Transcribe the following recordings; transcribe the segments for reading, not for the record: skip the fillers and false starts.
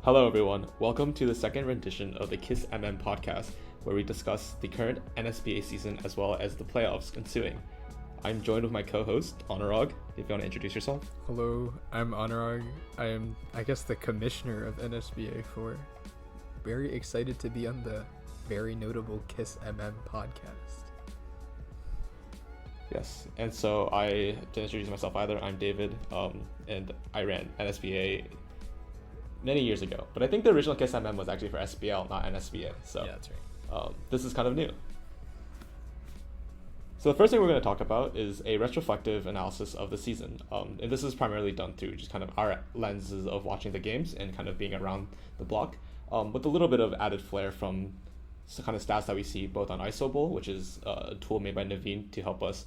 Hello everyone, welcome to the second rendition of the KISS Podcast, where we discuss the current NSBA season as well as the playoffs ensuing. I'm joined with my co-host, Anurag. If you want to introduce yourself. Hello, I'm Anurag. I am, the commissioner of NSBA4. Very excited to be on the very notable KISS podcast. Yes, and so I didn't introduce myself either. I'm David, and I ran NSBA many years ago. But I think the original KISS was actually for SBL, not NSBA. So yeah, that's right. This is kind of new. So the first thing we're going to talk about is a retrospective analysis of the season. And this is primarily done through just kind of our lenses of watching the games and kind of being around the block, with a little bit of added flair from some kind of stats that we see both on ISOBowl, which is a tool made by Naveen to help us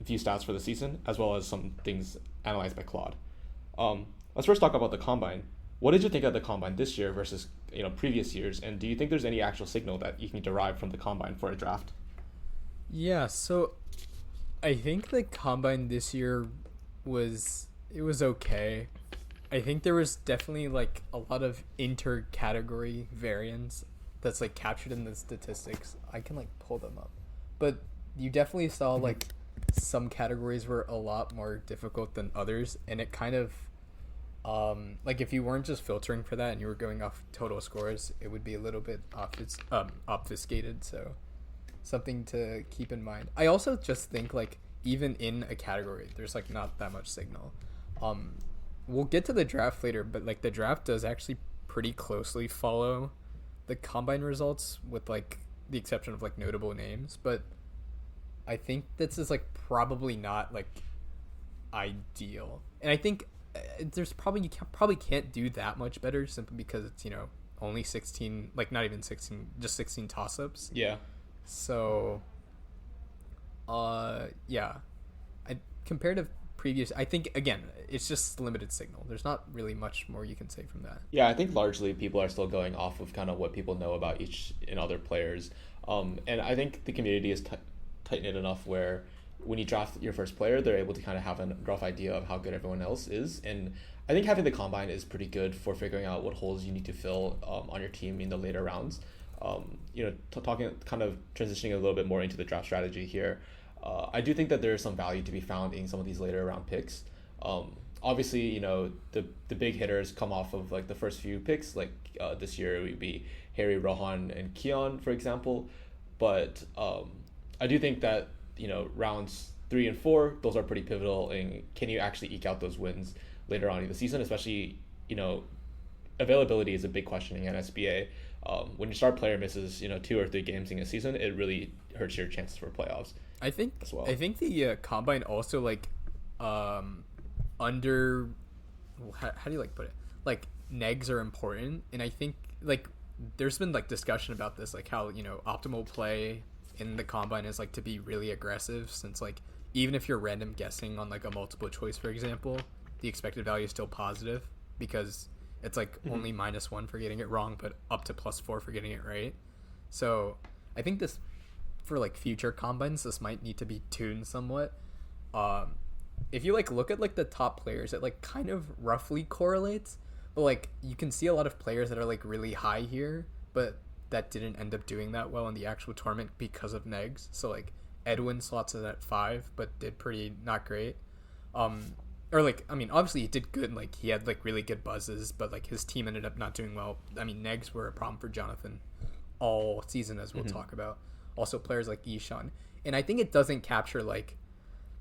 view stats for the season, as well as some things analyzed by Claude. Let's first talk about the Combine. What did you think of the Combine this year versus previous years, and do you think there's any actual signal that you can derive from the Combine for a draft? Yeah, so I think the Combine this year was okay. I think there was definitely like a lot of inter-category variance that's like captured in the statistics. I can like pull them up, but you definitely saw like some categories were a lot more difficult than others, and it kind of like if you weren't just filtering for that and you were going off total scores, it would be a little bit obfuscated. So something to keep in mind. I also just think like even in a category, there's like not that much signal. We'll get to the draft later, but like the draft does actually pretty closely follow the Combine results, with like the exception of like notable names. But I think this is like probably not like ideal, and I think there's probably can't do that much better simply because it's only 16, like not even 16, just 16 toss-ups. Yeah. So yeah, compared to previous, I think again it's just limited signal. There's not really much more you can say from that. Yeah, I think largely people are still going off of kind of what people know about each and other players, and I think the community is tight-knit enough where when you draft your first player, they're able to kind of have a rough idea of how good everyone else is. And I think having the Combine is pretty good for figuring out what holes you need to fill on your team in the later rounds. Talking kind of transitioning a little bit more into the draft strategy here, I do think that there is some value to be found in some of these later round picks. Obviously, the big hitters come off of like the first few picks, like this year it would be Harry, Rohan, and Keon, for example. But I do think that rounds 3 and 4, those are pretty pivotal, and can you actually eke out those wins later on in the season? Especially availability is a big question in NSBA. When your star player misses 2 or 3 games in a season, it really hurts your chances for playoffs. I think as well. I think the Combine also like under how do you like put it, like negs are important, and I think like there's been like discussion about this, like how optimal play in the Combine is like to be really aggressive, since like even if you're random guessing on like a multiple choice, for example, the expected value is still positive because it's like only -1 for getting it wrong, but up to +4 for getting it right. So I think this, for like future Combines, this might need to be tuned somewhat. If you like look at like the top players, it like kind of roughly correlates, but like you can see a lot of players that are like really high here, but that didn't end up doing that well in the actual tournament because of negs. So like Edwin slots it at 5, but did pretty not great. Or like, I mean, obviously he did good, like he had like really good buzzes, but like his team ended up not doing well. I mean, negs were a problem for Jonathan all season, as we'll talk about. Also players like Ishan. And I think it doesn't capture like,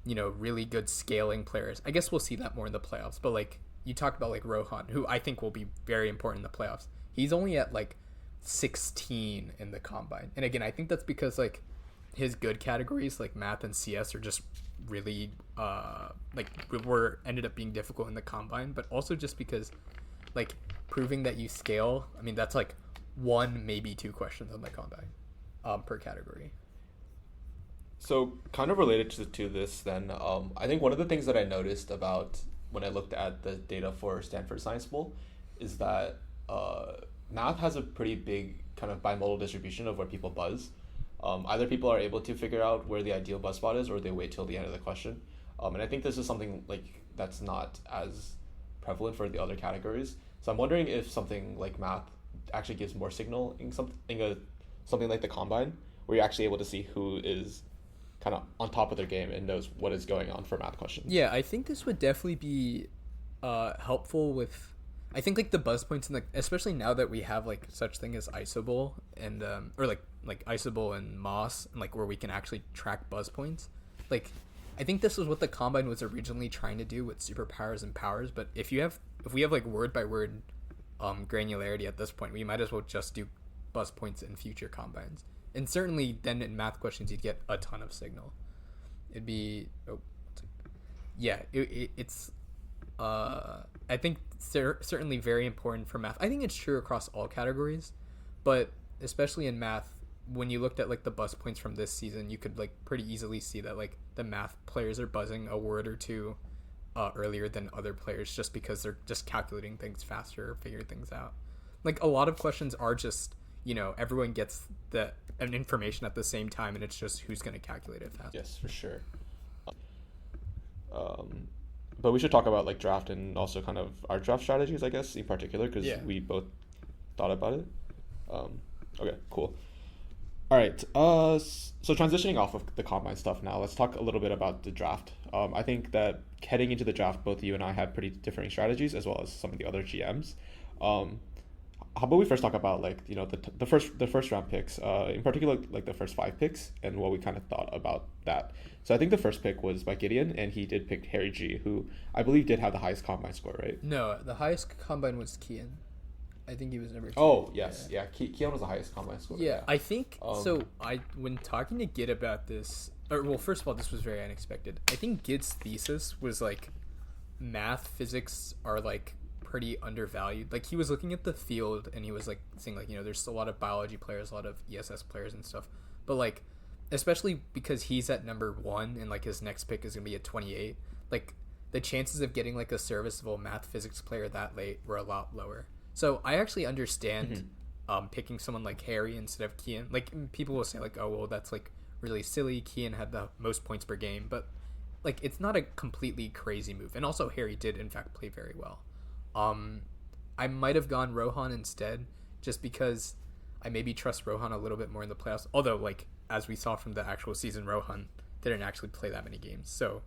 really good scaling players. I guess we'll see that more in the playoffs, but like you talked about like Rohan, who I think will be very important in the playoffs. He's only at like 16 in the Combine, and again I think that's because like his good categories like math and CS are just really ended up being difficult in the Combine, but also just because like proving that you scale, I mean that's like 1 maybe 2 questions on the Combine per category. So kind of related to this then, I think one of the things that I noticed about when I looked at the data for Stanford Science Bowl is that math has a pretty big kind of bimodal distribution of where people buzz. Either people are able to figure out where the ideal buzz spot is, or they wait till the end of the question. And I think this is something like that's not as prevalent for the other categories. So I'm wondering if something like math actually gives more signal in something like the combine, where you're actually able to see who is kind of on top of their game and knows what is going on for math questions. Yeah, I think this would definitely be helpful with, I think like the buzz points, and like especially now that we have like such thing as Isoball and or like Isoball and Moss, and like where we can actually track buzz points. Like I think this was what the combine was originally trying to do with superpowers and powers, but if we have like word by word granularity at this point, we might as well just do buzz points in future combines. And certainly then in math questions you'd get a ton of signal. It'd be it's I think certainly very important for math. I think it's true across all categories, but especially in math, when you looked at like the buzz points from this season, you could like pretty easily see that like the math players are buzzing a word or two earlier than other players, just because they're just calculating things faster or figuring things out. Like a lot of questions are just, everyone gets an information at the same time, and it's just who's going to calculate it faster. Yes, for sure. But we should talk about like draft and also kind of our draft strategies, I guess, in particular, because we both thought about it. Okay, cool. All right. So transitioning off of the combine stuff now, let's talk a little bit about the draft. I think that heading into the draft, both you and I had pretty differing strategies, as well as some of the other GMs. How about we first talk about like the first round picks, in particular like the first 5 picks, and what we kind of thought about that. So I think the first pick was by Gideon, and he did pick Harry G, who I believe did have the highest combine score, right? No, the highest combine was Kian. I think he was number 2. Oh yes, yeah. Kian was the highest combine score. Yeah, I think so. When talking to Gid about this, first of all, this was very unexpected. I think Gid's thesis was like math, physics are like pretty undervalued. Like he was looking at the field and he was like saying like, there's a lot of biology players, a lot of ESS players and stuff, but like especially because he's at number 1 and like his next pick is gonna be at 28, like the chances of getting like a serviceable math physics player that late were a lot lower. So I actually understand picking someone like Harry instead of Kian. Like people will say like, oh well, that's like really silly, Kian had the most points per game, but like it's not a completely crazy move. And also Harry did in fact play very well. I might have gone Rohan instead, just because I maybe trust Rohan a little bit more in the playoffs. Although, like, as we saw from the actual season, Rohan didn't actually play that many games. So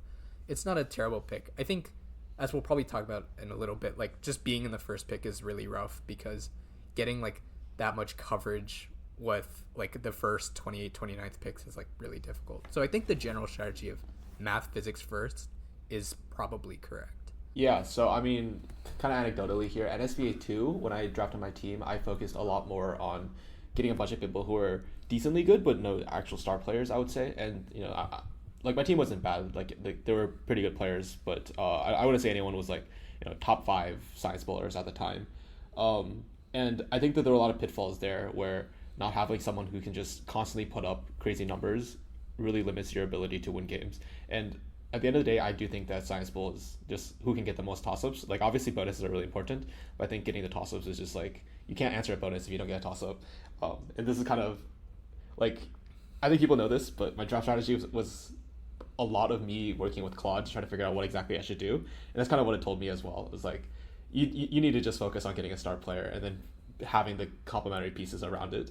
it's not a terrible pick. I think, as we'll probably talk about in a little bit, like, just being in the first pick is really rough, because getting, like, that much coverage with, like, the first 28th, 29th picks is, like, really difficult. So I think the general strategy of math, physics first is probably correct. Yeah, so I mean, kind of anecdotally here, at NSBA2, when I drafted my team, I focused a lot more on getting a bunch of people who were decently good, but no actual star players, I would say. And, like my team wasn't bad. Like they were pretty good players, but I wouldn't say anyone was like, top 5 science bowlers at the time. And I think that there were a lot of pitfalls there where not having someone who can just constantly put up crazy numbers really limits your ability to win games. And at the end of the day, I do think that Science Bowl is just who can get the most toss-ups. Like, obviously, bonuses are really important, but I think getting the toss-ups is just, like, you can't answer a bonus if you don't get a toss-up. And this is kind of, like, I think people know this, but my draft strategy was a lot of me working with Claude to try to figure out what exactly I should do. And that's kind of what it told me as well. It was like, you need to just focus on getting a star player and then having the complementary pieces around it.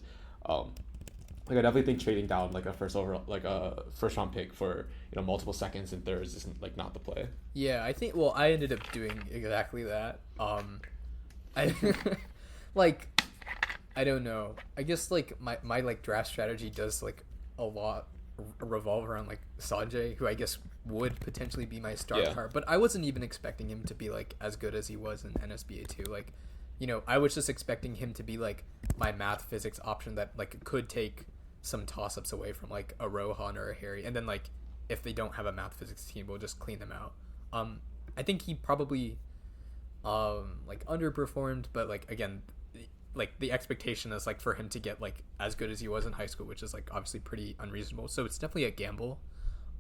Like I definitely think trading down like a first round pick for multiple seconds and thirds is like not the play. Yeah, I think. Well, I ended up doing exactly that. I like, I don't know. I guess like my like draft strategy does like a lot revolve around like Sanjay, who I guess would potentially be my star power, but I wasn't even expecting him to be like as good as he was in NSBA2. Like, I was just expecting him to be like my math physics option that like could take some toss-ups away from like a Rohan or a Harry, and then like if they don't have a math physics team, we'll just clean them out. I think he probably like underperformed, but like again, like the expectation is like for him to get like as good as he was in high school, which is like obviously pretty unreasonable, so it's definitely a gamble.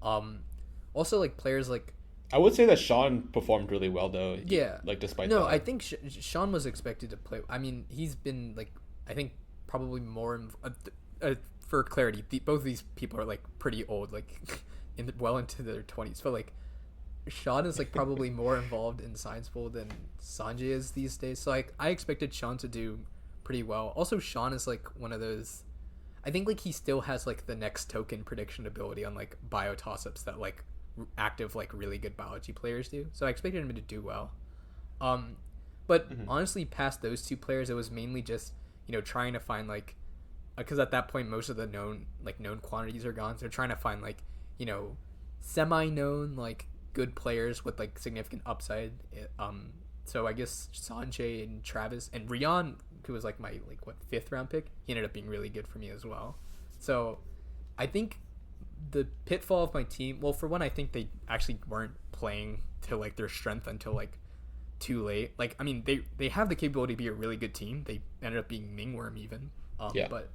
Also like players like, I would say that Sean performed really well though. Yeah, like despite no that. I think Sean was expected to play. I mean, he's been like, I think probably more for clarity, both of these people are like pretty old, like well into their 20s, but like Sean is like probably more involved in Science Bowl than Sanjay is these days. So like I expected Sean to do pretty well. Also, Sean is like one of those. I think like he still has like the next token prediction ability on like bio toss-ups that like active like really good biology players do. So I expected him to do well. But honestly, past those two players, it was mainly just trying to find like, because at that point most of the known quantities are gone. So trying to find like semi-known like good players with like significant upside. So I guess Sanjay and Travis and Rian, who was like my like 5th round pick, he ended up being really good for me as well. So I think the pitfall of my team, well, for one, I think they actually weren't playing to like their strength until like too late. Like, I mean, they have the capability to be a really good team. They ended up being Mingworm even. But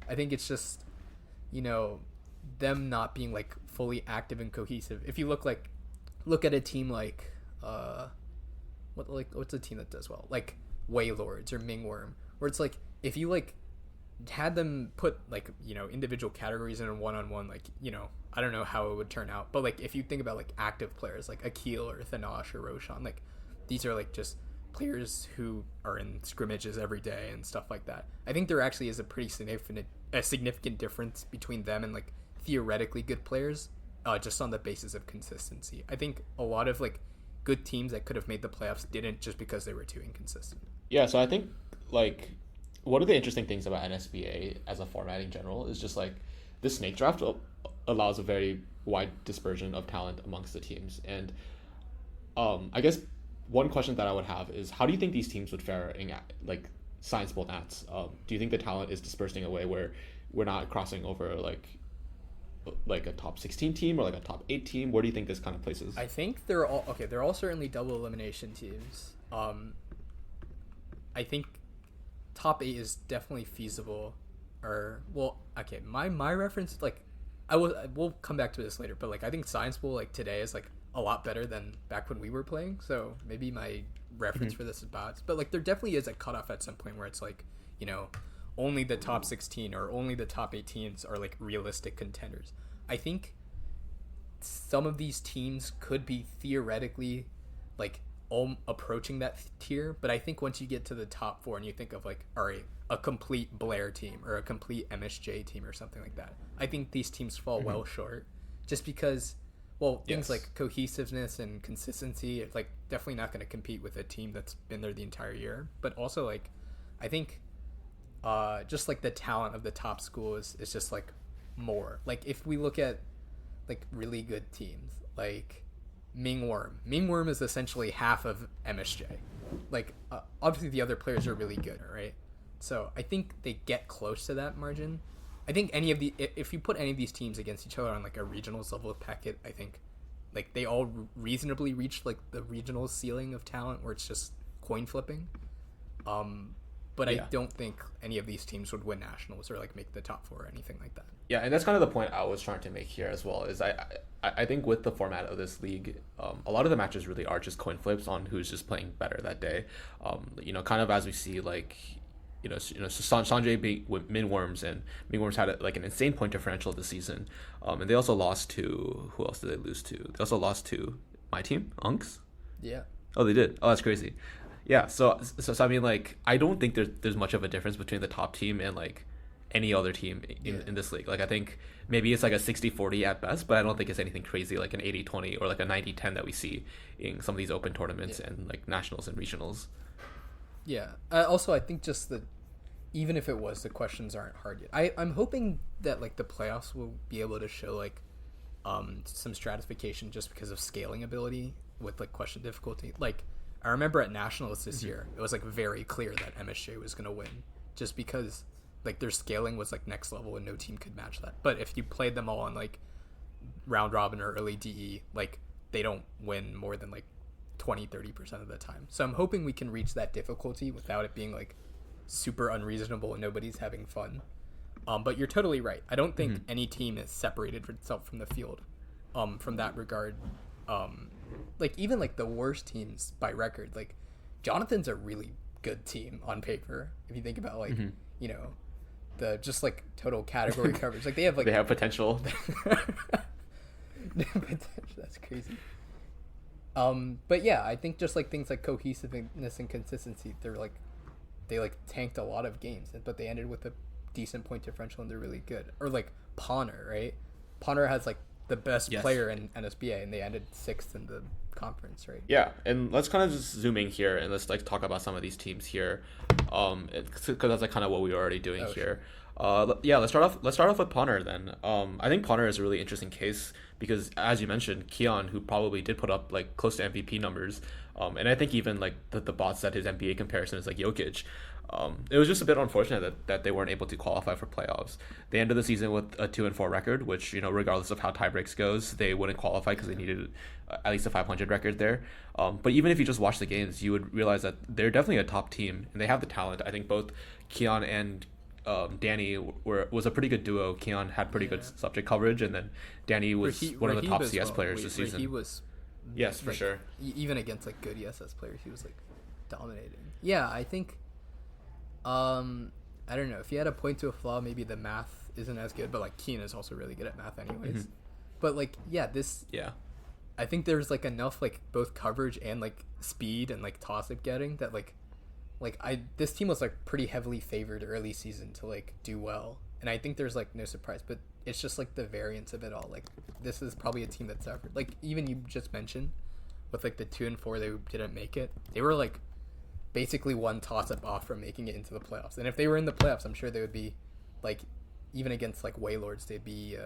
I think it's just, them not being like fully active and cohesive. If you look at a team like, what's a team that does well? Like Waylords or Mingworm, where it's like, if you like had them put like, individual categories in a one-on-one, like, I don't know how it would turn out. But like, if you think about like active players like Akil or Thanash or Roshan, like these are like just players who are in scrimmages every day and stuff like that. I think there actually is a pretty significant difference between them and like theoretically good players, just on the basis of consistency. I think a lot of like good teams that could have made the playoffs didn't, just because they were too inconsistent. Yeah, so I think like one of the interesting things about NSBA as a format in general is just like the snake draft allows a very wide dispersion of talent amongst the teams. And I guess one question that I would have is, how do you think these teams would fare in like Science Bowl Nats? Do you think the talent is dispersing away where we're not crossing over like a top 16 team or like a top 8 team? Where do you think this kind of places? I think they're all certainly double elimination teams. I think top 8 is definitely feasible. My reference, like, we'll come back to this later, but like I think Science Bowl like today is like a lot better than back when we were playing, so maybe my reference for this is biased. But like there definitely is a cutoff at some point where it's like, only the top 16 or only the top 8 teams are like realistic contenders. I think some of these teams could be theoretically like approaching that tier, but I think once you get to the top 4 and you think of like, all right, a complete Blair team or a complete MSJ team or something like that, I think these teams fall well short, just because, well, things like cohesiveness and consistency, it's like definitely not going to compete with a team that's been there the entire year. But also like, I think just like the talent of the top school is just like more. Like if we look at like really good teams, like Mingworm is essentially half of MSJ. Like obviously the other players are really good, right? So I think they get close to that margin. I think if you put any of these teams against each other on like a regionals level of packet, I think like they all reasonably reach like the regional ceiling of talent where it's just coin flipping. But I don't think any of these teams would win nationals or like make the top 4 or anything like that. Yeah, and that's kind of the point I was trying to make here as well. Is I think with the format of this league, a lot of the matches really are just coin flips on who's just playing better that day. Kind of as we see like. Sanjay beat Mingworms, and Mingworms had like an insane point differential this season. And they also lost to, who else did they lose to? They also lost to my team, Unks. Yeah. Oh, they did. Oh, that's crazy. Yeah. So I mean, like, I don't think there's much of a difference between the top team and like any other team in this league. Like, I think maybe it's like a 60-40 at best, but I don't think it's anything crazy like an 80-20 or like a 90-10 that we see in some of these open tournaments and like nationals and regionals. Yeah. Also, I think just that even if it was, the questions aren't hard yet. I'm hoping that like the playoffs will be able to show like some stratification just because of scaling ability with like question difficulty. Like I remember at nationals this year, it was like very clear that MSJ was going to win just because like their scaling was like next level and no team could match that. But if you played them all on like round robin or early DE, like they don't win more than like 20-30% of the time. So I'm hoping we can reach that difficulty without it being like super unreasonable and nobody's having fun. But you're totally right. I don't think any team is separated itself from the field from that regard. Like even like the worst teams by record, like Jonathan's a really good team on paper if you think about like the just like total category coverage. Like they have potential. That's crazy. But yeah, I think just like things like cohesiveness and consistency, they like tanked a lot of games, but they ended with a decent point differential and they're really good. Or like Pawner, right? Pawner has like the best player in NSBA and they ended 6th in the conference, right? Yeah, and let's kind of just zoom in here and let's like talk about some of these teams here, because that's like kind of what we were already doing here. Yeah, let's start off with Pawner then. I think Pawner is a really interesting case because, as you mentioned, Keon, who probably did put up like close to MVP numbers, and I think even like the bots said his NBA comparison is like Jokic. It was just a bit unfortunate that they weren't able to qualify for playoffs. They ended the season with a 2-4 record, which, you know, regardless of how tiebreaks goes, they wouldn't qualify because they needed at least a 500 record there. But even if you just watch the games, you would realize that they're definitely a top team and they have the talent. I think both Keon and Danny was a pretty good duo. Keon had pretty good subject coverage, and then Danny was one of the top CS players this season. He was, yes, for like, sure. Even against like good ESS players, he was like dominating. Yeah, I think. I don't know, if you had to point to a flaw, maybe the math isn't as good, but like Keon is also really good at math anyways. But like, I think there's like enough like both coverage and like speed and like toss-up getting that this team was like pretty heavily favored early season to like do well, and I think there's like no surprise, but it's just like the variance of it all. Like this is probably a team that's suffered. Like even you just mentioned with like the 2-4 they didn't make it, they were like basically one toss-up off from making it into the playoffs. And if they were in the playoffs, I'm sure they would be like, even against like Waylords, they'd be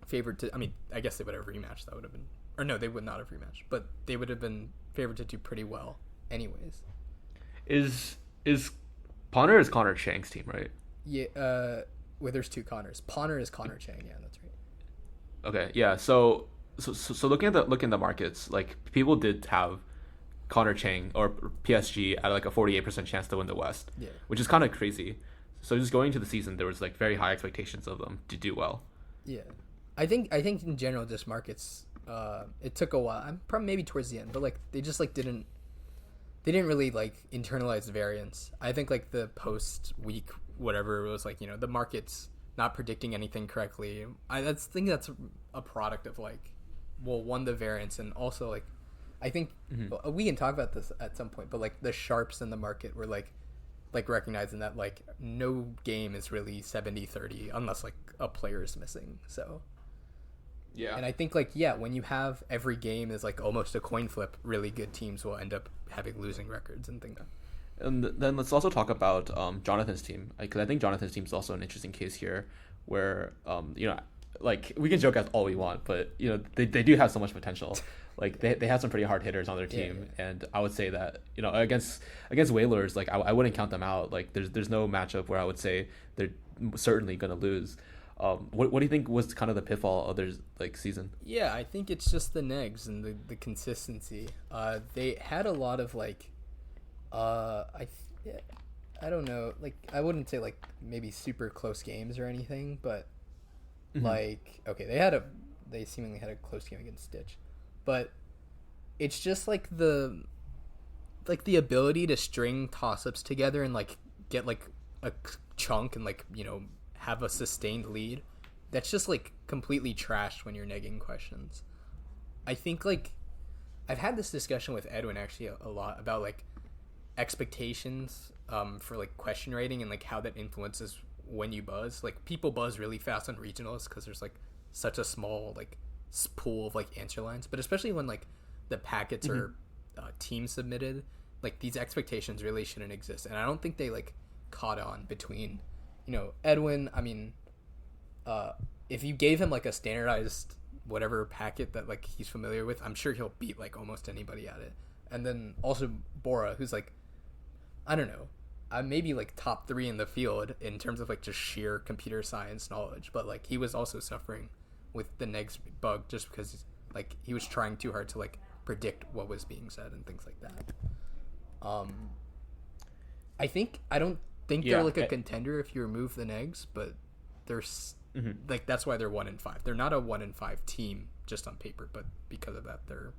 favored to, I mean, I guess they would have rematched. That would have been, or no, they would not have rematched, but they would have been favored to do pretty well anyways. Is Pawner is Connor Chang's team, right? Yeah, well, there's 2 Connors. Pawner is Connor Chang, yeah, that's right. Okay, yeah, so looking at the markets, like people did have Connor Chang or PSG at like a 48% chance to win the West, which is kind of crazy. So just going into the season, there was like very high expectations of them to do well. Yeah, I think in general, just markets, it took a while. I'm probably maybe towards the end, but like they just like didn't really like internalize the variance. I think like the post week whatever it was like, you know, the market's not predicting anything correctly. I think that's a product of like, well, one, the variance, and also like, I think we can talk about this at some point, but like the sharps in the market were like recognizing that like no game is really 70-30 unless like a player is missing. So yeah, and I think like, yeah, when you have every game is like almost a coin flip, really good teams will end up having losing records and things like that. And then let's also talk about Jonathan's team, because I think Jonathan's team is also an interesting case here where you know, like we can joke at all we want, but you know they do have so much potential. Like they have some pretty hard hitters on their team, and I would say that, you know, against Whalers, like I wouldn't count them out. Like there's no matchup where I would say they're certainly gonna lose. What do you think was kind of the pitfall of their like season? Yeah, I think it's just the negs and the consistency. They had a lot of like, I don't know, like I wouldn't say like maybe super close games or anything, but like, okay, they seemingly had a close game against Stitch, but it's just like the ability to string toss-ups together and like get like a chunk and like, you know, have a sustained lead. That's just like completely trashed when you're negging questions. I think like I've had this discussion with Edwin actually a lot about like expectations for like question rating and like how that influences when you buzz. Like people buzz really fast on regionals because there's like such a small like pool of like answer lines, but especially when like the packets are team submitted, like these expectations really shouldn't exist. And I don't think they like caught on between, you know, Edwin. I mean, if you gave him like a standardized whatever packet that like he's familiar with, I'm sure he'll beat like almost anybody at it. And then also Bora, who's like, I don't know, maybe like top 3 in the field in terms of like just sheer computer science knowledge, but like he was also suffering with the negs bug just because like he was trying too hard to like predict what was being said and things like that. I don't think they're like a contender if you remove the negs, but there's like that's why they're 1-5. They're not a 1-5 team just on paper, but because of that they're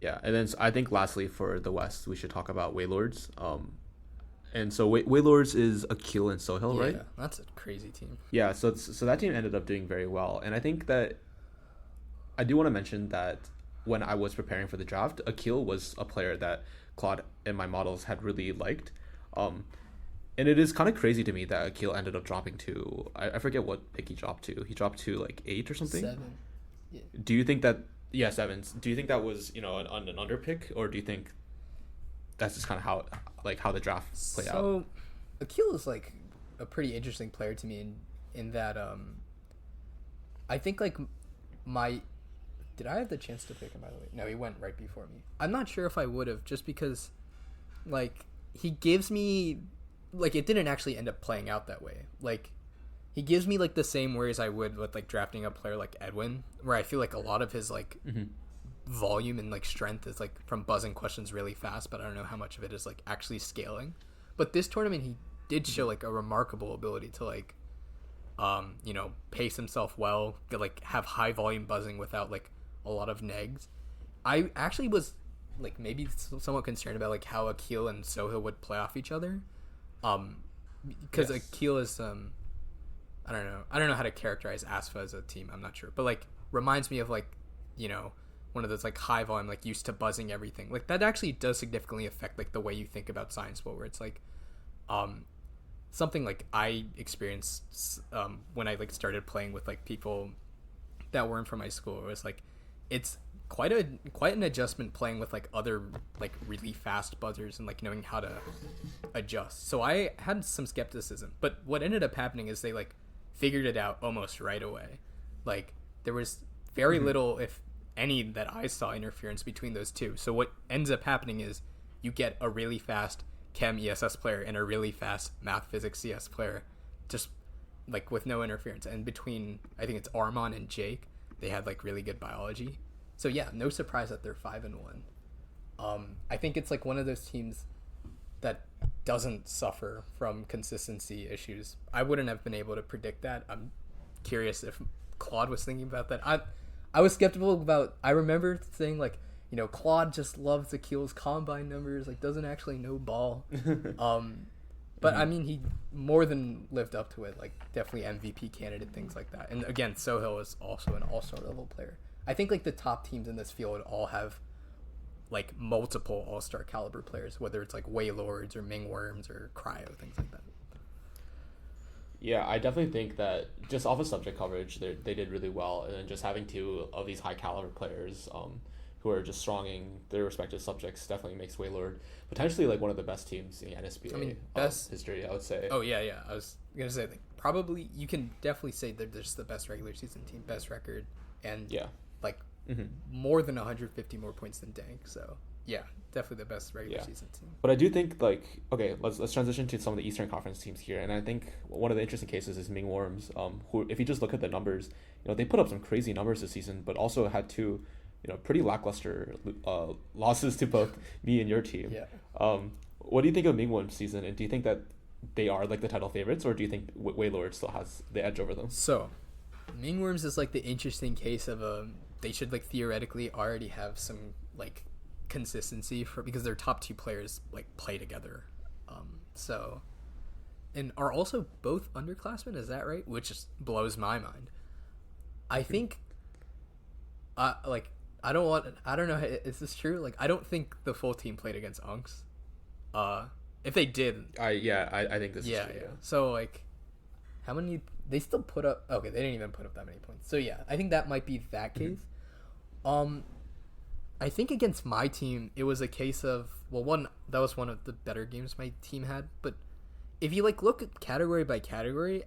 and then I think lastly for the West we should talk about Waylords. And so Waylords is Akil and Sohail, right? Yeah, that's a crazy team. Yeah, so that team ended up doing very well, and I think that I do want to mention that when I was preparing for the draft, Akil was a player that Claude in my models had really liked. And it is kind of crazy to me that Akil ended up dropping to, I forget what pick he dropped to. He dropped to like 8 or something. 7. Yeah. Do you think that, yeah, 7. Do you think that was, an under pick, or do you think that's just kind of how the draft played out? So Akil is like a pretty interesting player to me in that I think like did I have the chance to pick him, by the way? No, he went right before me. I'm not sure if I would have, just because like he gives me like, it didn't actually end up playing out that way. Like, he gives me like the same worries I would with like drafting a player like Edwin, where I feel like a lot of his like volume and like strength is like from buzzing questions really fast, but I don't know how much of it is like actually scaling. But this tournament, he did show like a remarkable ability to like pace himself well, like have high volume buzzing without like a lot of negs. I actually was like maybe somewhat concerned about like how Akil and Sohail would play off each other, because yes. Akil is I don't know how to characterize Asfa as a team. I'm not sure, but like reminds me of like one of those like high volume, like used to buzzing everything. Like that actually does significantly affect like the way you think about science ball, where it's like something like I experienced when I like started playing with like people that weren't from my school. It was like it's quite an adjustment playing with like other like really fast buzzers and like knowing how to adjust. So I had some skepticism, but what ended up happening is they like figured it out almost right away. Like there was very little, if any, that I saw interference between those two. So what ends up happening is you get a really fast Chem ESS player and a really fast Math Physics CS player, just like with no interference. And between, I think it's Armon and Jake, they had like really good biology. So yeah, no surprise that they're 5-1. I think it's like one of those teams that doesn't suffer from consistency issues. I wouldn't have been able to predict that. I'm curious if Claude was thinking about that. I was skeptical about. I remember saying like, Claude just loves Akil's combine numbers, like doesn't actually know ball. But I mean, he more than lived up to it. Like definitely MVP candidate, things like that. And again, Sohail is also an all-star level player. I think like the top teams in this field all have like multiple all-star caliber players, whether it's like Waylords or Mingworms or Cryo, things like that. Yeah, I definitely think that just off of subject coverage, they did really well, and then just having two of these high caliber players who are just strong in their respective subjects definitely makes Waylord potentially like one of the best teams in the NSBA best history, I would say. Oh yeah, I was gonna say like, probably you can definitely say that they're just the best regular season team, best record, and more than 150 more points than Dank. So yeah, definitely the best regular season team. But I do think like, okay, let's transition to some of the Eastern Conference teams here, and I think one of the interesting cases is Mingworms, who, if you just look at the numbers, they put up some crazy numbers this season, but also had two pretty lackluster losses to both me and your team. Yeah. What do you think of Mingworms' season, and do you think that they are like the title favorites, or do you think Waylord still has the edge over them? So Mingworms is like the interesting case of they should like theoretically already have some like consistency because their top two players like play together. And are also both underclassmen, is that right? Which just blows my mind. I think I don't know, is this true? Like I don't think the full team played against Unks. If they did, I think this is true. Yeah. So like how many they still put up? Okay, they didn't even put up that many points. So yeah, I think that might be that case. I think against my team, it was a case of, that was one of the better games my team had. But if you like look at category by category,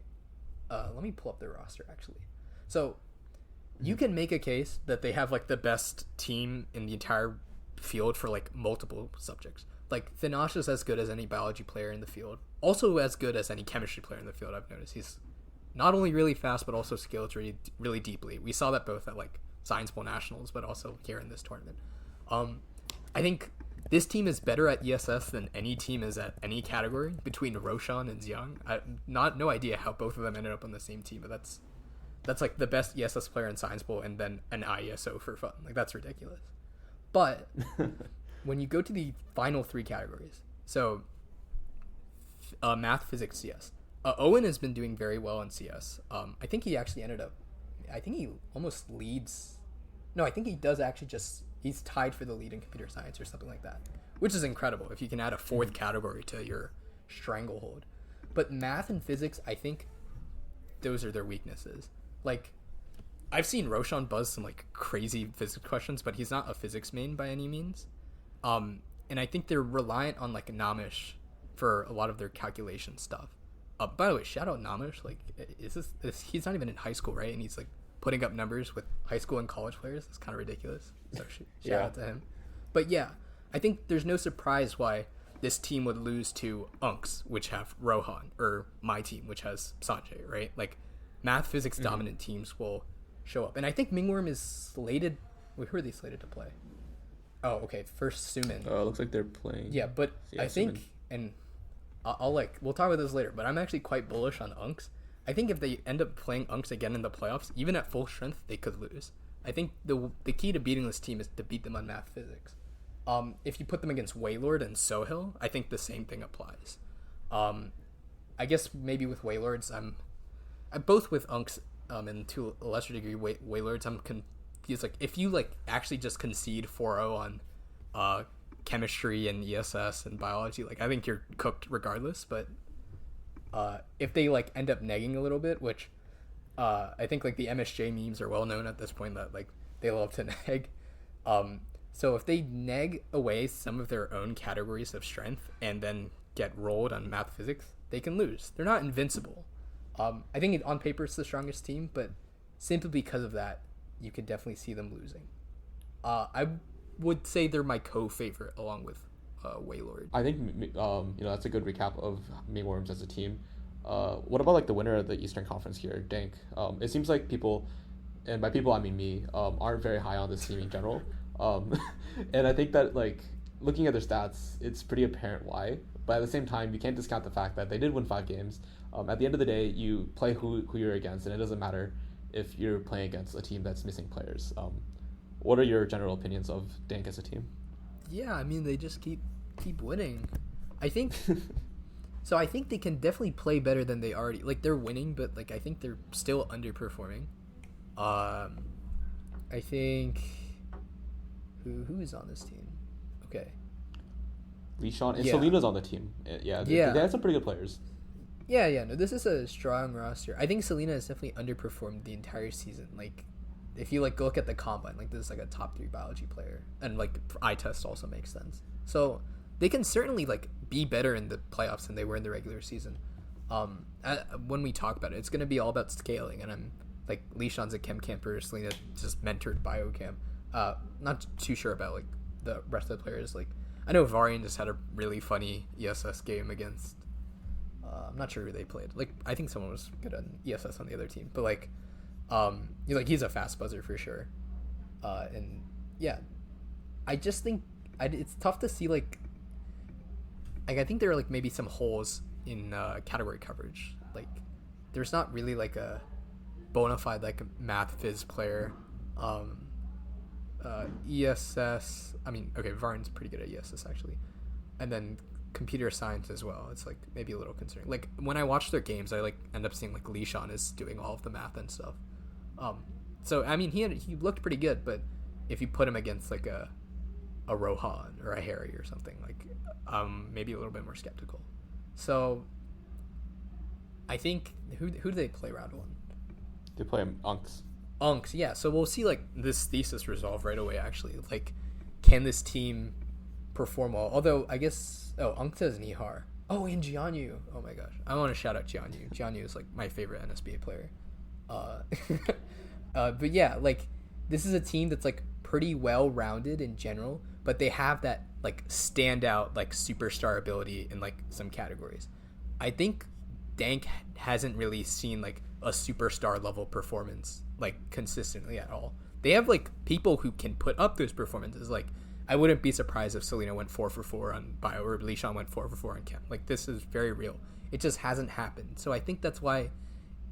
let me pull up their roster actually. So you can make a case that they have like the best team in the entire field for like multiple subjects. Like Thinash is as good as any biology player in the field, also as good as any chemistry player in the field. I've noticed he's not only really fast but also skilled really, really deeply. We saw that both at like Science Bowl Nationals, but also here in this tournament. I think this team is better at ESS than any team is at any category between Roshan and Xiang. No idea how both of them ended up on the same team, but that's like the best ESS player in Science Bowl and then an IESO for fun. Like that's ridiculous. But when you go to the final three categories, so Math, Physics, CS. Owen has been doing very well in CS. I think he actually he almost leads No, I think he does actually he's tied for the lead in computer science or something like that, which is incredible if you can add a fourth category to your stranglehold. But math and physics, I think those are their weaknesses. Like, I've seen Roshan buzz some like crazy physics questions, but he's not a physics main by any means. And I think they're reliant on like Namish for a lot of their calculation stuff. By the way, shout out Namish. Like, he's not even in high school, right? And he's like putting up numbers with high school and college players. It's kind of ridiculous. So shout out to him. But yeah, I think there's no surprise why this team would lose to Unks, which have Rohan, or my team, which has Sanjay, right? Like, math, physics dominant teams will show up. And I think Mingworm is slated. Who are they slated to play? Oh, okay. First, Sumin. Oh, it looks like they're playing. Yeah, but I think, Sumin. And we'll talk about this later, but I'm actually quite bullish on Unks. I think if they end up playing Unks again in the playoffs, even at full strength, they could lose. I think the key to beating this team is to beat them on math, physics. If you put them against Waylord and Sohail, I think the same thing applies. I guess maybe with Waylords, I'm both with Unks, and to a lesser degree Waylords, I'm confused. Like, if you like actually just concede 4-0 on chemistry and ESS and biology, like, I think you're cooked regardless. But if they like end up negging a little bit, which I think like the MSJ memes are well known at this point that like they love to neg. So if they neg away some of their own categories of strength and then get rolled on math physics, they can lose. They're not invincible. I think on paper it's the strongest team, but simply because of that, you could definitely see them losing. I would say they're my co-favorite along with Waylord. I think that's a good recap of Mingworms as a team. What about like the winner of the Eastern Conference here, Dank? It seems like people, and by people I mean me, aren't very high on this team in general. And I think that like looking at their stats, it's pretty apparent why. But at the same time, you can't discount the fact that they did win 5 games. At the end of the day, you play who you're against, and it doesn't matter if you're playing against a team that's missing players. What are your general opinions of Dank as a team? Yeah, I mean, they just keep winning. I think so. I think they can definitely play better than they already like. They're winning, but like I think they're still underperforming. I think who is on this team? Okay, Lishan and Selena's on the team. Yeah, they had some pretty good players. Yeah. No, this is a strong roster. I think Selena has definitely underperformed the entire season. Like, if you like look at the combine, like this is like a top 3 biology player, and like eye test also makes sense. So they can certainly like be better in the playoffs than they were in the regular season. When we talk about it, it's going to be all about scaling, and I'm like Lishan's a chem camper, Selena just mentored biochem. Not too sure about like the rest of the players. Like, I know Varian just had a really funny ESS game against. I'm not sure who they played. Like, I think someone was good on ESS on the other team, but like, he's a fast buzzer for sure. And yeah, I just think it's tough to see like I think there are like maybe some holes in category coverage. Like, there's not really like a bona fide like math phys player. ESS. I mean, okay, Varn's pretty good at ESS actually, and then computer science as well. It's like maybe a little concerning. Like, when I watch their games, I like end up seeing like Lishan is doing all of the math and stuff. So I mean, he looked pretty good, but if you put him against like a Rohan or a Harry or something, like maybe a little bit more skeptical. So I think who do they play round 1? They play Unks. Unks, yeah. So we'll see like this thesis resolve right away. Actually, like, can this team perform well? Although I guess Unks has Nihar. Oh, and Jianyu. Oh my gosh, I want to shout out Jianyu. Jianyu is like my favorite NSBA player. But yeah, like, this is a team that's like pretty well rounded in general, but they have that like standout like superstar ability in like some categories. I think Dank hasn't really seen like a superstar level performance like consistently at all. They have like people who can put up those performances. Like, I wouldn't be surprised if Selena went 4-for-4 on bio, or Lishan went 4-for-4 on chem. Like, this is very real. It just hasn't happened. So I think that's why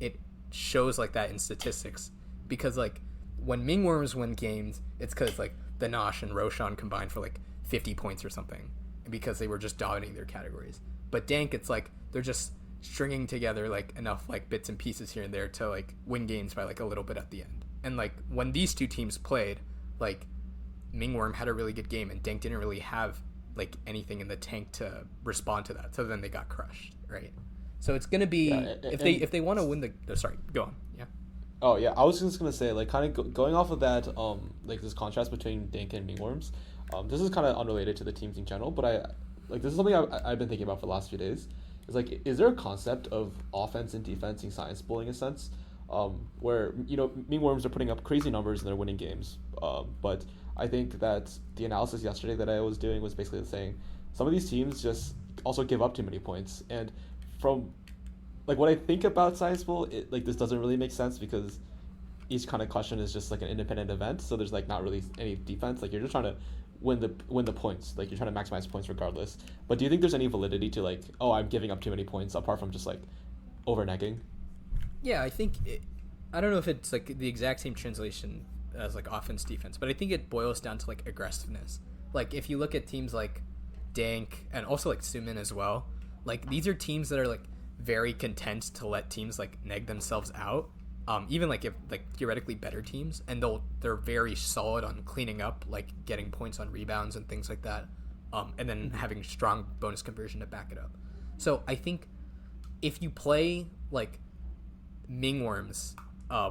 it shows like that in statistics, because like when Mingworms win games, it's because like the Nosh and Roshan combined for like 50 points or something, because they were just dominating their categories. But Dank, it's like they're just stringing together like enough like bits and pieces here and there to like win games by like a little bit at the end. And like when these two teams played, like Mingworm had a really good game and Dank didn't really have like anything in the tank to respond to that. So then they got crushed, right? So it's gonna be if they want to win the sorry, go on. Yeah. Oh yeah, I was just gonna say like kind of going off of that like this contrast between Dank and Mingworms. This is kind of unrelated to the teams in general, but this is something I've been thinking about for the last few days. Is like, is there a concept of offense and defense in science bowling in a sense, where Mingworms are putting up crazy numbers and they're winning games, but I think that the analysis yesterday that I was doing was basically saying some of these teams just also give up too many points, and from like what I think about science bowl, this doesn't really make sense because each kind of question is just like an independent event, so there's like not really any defense. Like you're just trying to win the points. Like you're trying to maximize points regardless. But do you think there's any validity to like, oh, I'm giving up too many points apart from just like over negging? Yeah, I think I don't know if it's like the exact same translation as like offense defense, but I think it boils down to like aggressiveness. Like if you look at teams like Dank and also like Sumin as well, like these are teams that are like very content to let teams like neg themselves out. Even like if like theoretically better teams, and they're very solid on cleaning up, like getting points on rebounds and things like that, and then having strong bonus conversion to back it up. So I think if you play like Mingworms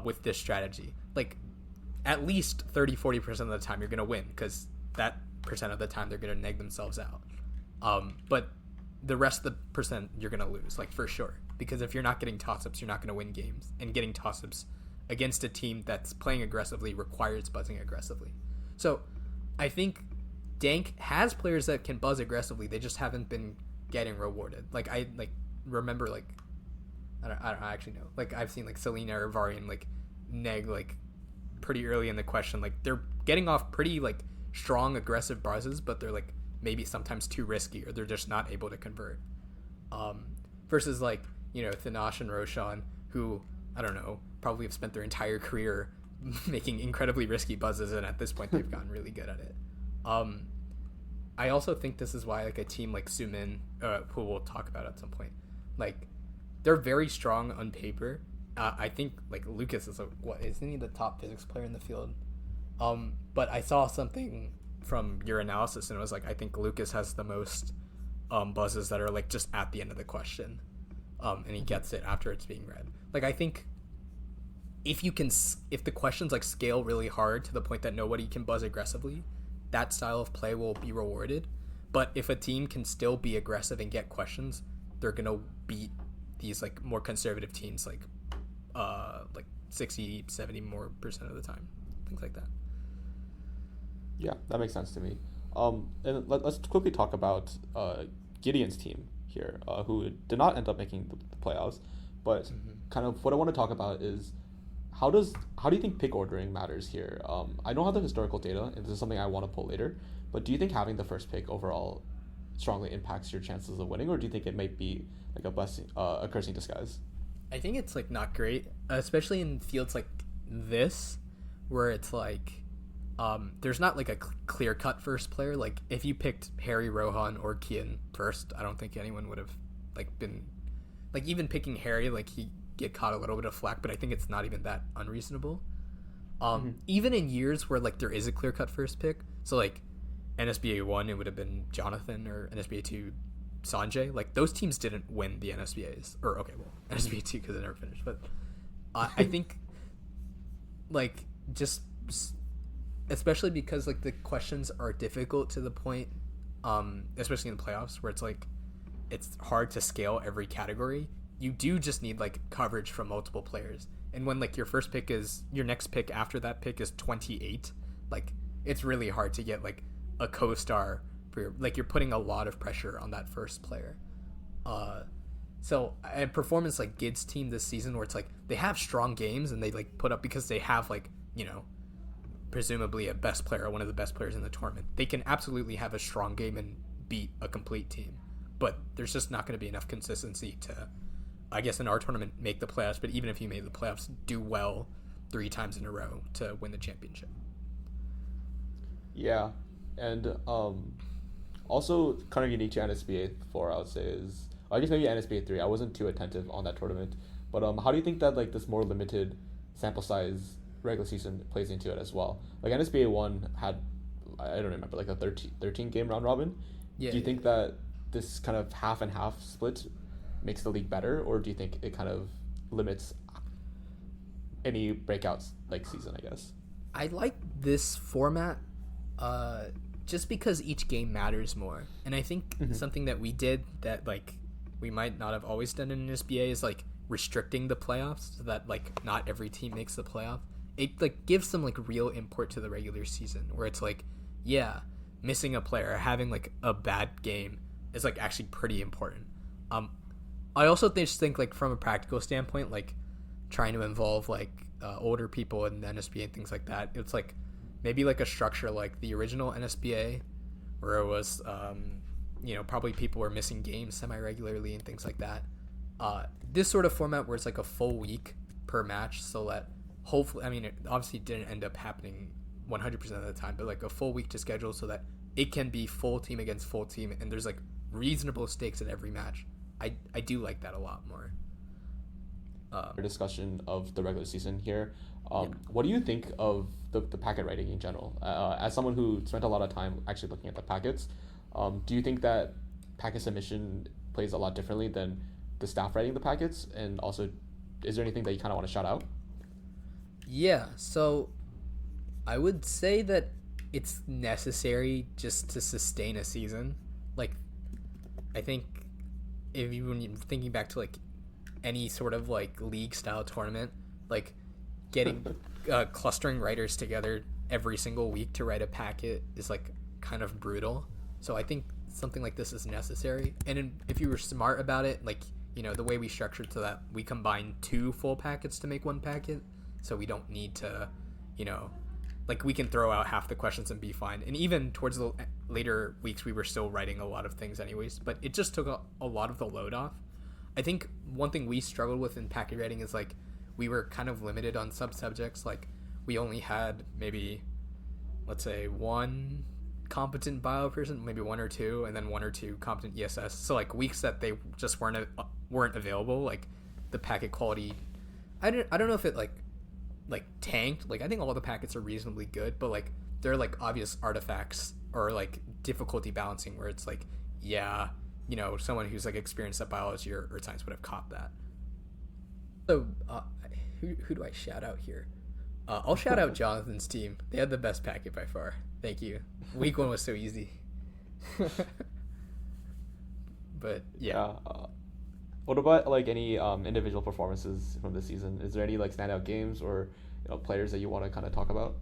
with this strategy, like at least 30-40% of the time you're gonna win because that percent of the time they're gonna neg themselves out. But the rest of the percent you're gonna lose, like for sure. Because if you're not getting toss-ups, you're not going to win games. And getting toss-ups against a team that's playing aggressively requires buzzing aggressively. So I think Dank has players that can buzz aggressively. They just haven't been getting rewarded. Like I remember like I don't actually know. Like I've seen like Selena or Varian like neg like pretty early in the question. Like they're getting off pretty like strong aggressive buzzes, but they're like maybe sometimes too risky or they're just not able to convert. Versus like Thanash and Roshan, who, I don't know, probably have spent their entire career making incredibly risky buzzes, and at this point they've gotten really good at it. I also think this is why like a team like Sumin, who we'll talk about at some point, like they're very strong on paper. I think like Lucas is isn't he the top physics player in the field? But I saw something from your analysis and it was like I think Lucas has the most buzzes that are like just at the end of the question. And he gets it after it's being read. Like I think if the questions like scale really hard to the point that nobody can buzz aggressively, that style of play will be rewarded. But if a team can still be aggressive and get questions, they're gonna beat these like more conservative teams like 60-70% more of the time, things like that. Yeah, that makes sense to me. And let's quickly talk about Gideon's team here, who did not end up making the playoffs, but kind of what I want to talk about is how do you think pick ordering matters here? I don't have the historical data, and this is something I want to pull later, but do you think having the first pick overall strongly impacts your chances of winning, or do you think it might be like a blessing, a cursing disguise? I think it's like not great, especially in fields like this, where it's like there's not like a clear-cut first player. Like if you picked Harry, Rohan, or Kian first, I don't think anyone would have like been like even picking Harry, like he get caught a little bit of flack, but I think it's not even that unreasonable. Even in years where like there is a clear-cut first pick, so like NSBA1 it would have been Jonathan, or NSBA2 Sanjay. Like those teams didn't win the NSBAs, or okay, well NSBA2 because they never finished, but I think like just especially because like the questions are difficult to the point, especially in the playoffs where it's like it's hard to scale every category. You do just need like coverage from multiple players, and when like your next pick after that pick is 28, like it's really hard to get like a co-star for you're putting a lot of pressure on that first player. So a performance like Gid's team this season where it's like they have strong games and they like put up because they have like presumably a best player, one of the best players in the tournament. They can absolutely have a strong game and beat a complete team, but there's just not going to be enough consistency to, I guess in our tournament, make the playoffs. But even if you made the playoffs, do well 3 times in a row to win the championship. Yeah, and also kind of unique to NSBA4, I would say is, I guess maybe NSBA3. I wasn't too attentive on that tournament, but how do you think that like this more limited sample size regular season plays into it as well. Like NSBA1 had, I don't remember, like a 13 game round robin. Yeah. Do you think that this kind of half and half split makes the league better, or do you think it kind of limits any breakouts like season, I guess? I like this format just because each game matters more. And I think something that we did that like we might not have always done in an SBA is like restricting the playoffs so that like not every team makes the playoff. It like gives some like real import to the regular season where it's like, yeah, missing a player, having like a bad game is like actually pretty important. I also just think like from a practical standpoint, like trying to involve like older people in the NSBA and things like that, it's like maybe like a structure like the original NSBA where it was probably people were missing games semi-regularly and things like that. This sort of format where it's like a full week per match, so that hopefully, I mean, it obviously didn't end up happening 100% of the time, but like a full week to schedule so that it can be full team against full team and there's like reasonable stakes at every match. I do like that a lot more. Discussion of the regular season here. What do you think of the packet writing in general? As someone who spent a lot of time actually looking at the packets, do you think that packet submission plays a lot differently than the staff writing the packets? And also, is there anything that you kind of want to shout out? Yeah, so I would say that it's necessary just to sustain a season. Like, I think when you're thinking back to like any sort of like league style tournament, like getting clustering writers together every single week to write a packet is like kind of brutal. So I think something like this is necessary. And if you were smart about it, like, the way we structured so that we combine 2 full packets to make 1 packet, so we don't need to, like we can throw out half the questions and be fine. And even towards the later weeks, we were still writing a lot of things anyways, but it just took a lot of the load off. I think one thing we struggled with in packet writing is like we were kind of limited on sub-subjects. Like we only had maybe, let's say, 1 competent bio person, maybe 1 or 2, and then 1 or 2 competent ESS. So like weeks that they just weren't available, like the packet quality, I don't know if it like tanked. Like I think all the packets are reasonably good, but like there are like obvious artifacts or like difficulty balancing where it's like, yeah, someone who's like experienced at biology or science would have caught that. So who do I shout out here? I'll shout out Jonathan's team. They had the best packet by far. Thank you. Week 1 was so easy. But yeah. What about like any individual performances from this season? Is there any like standout games or players that you want to kind of talk about?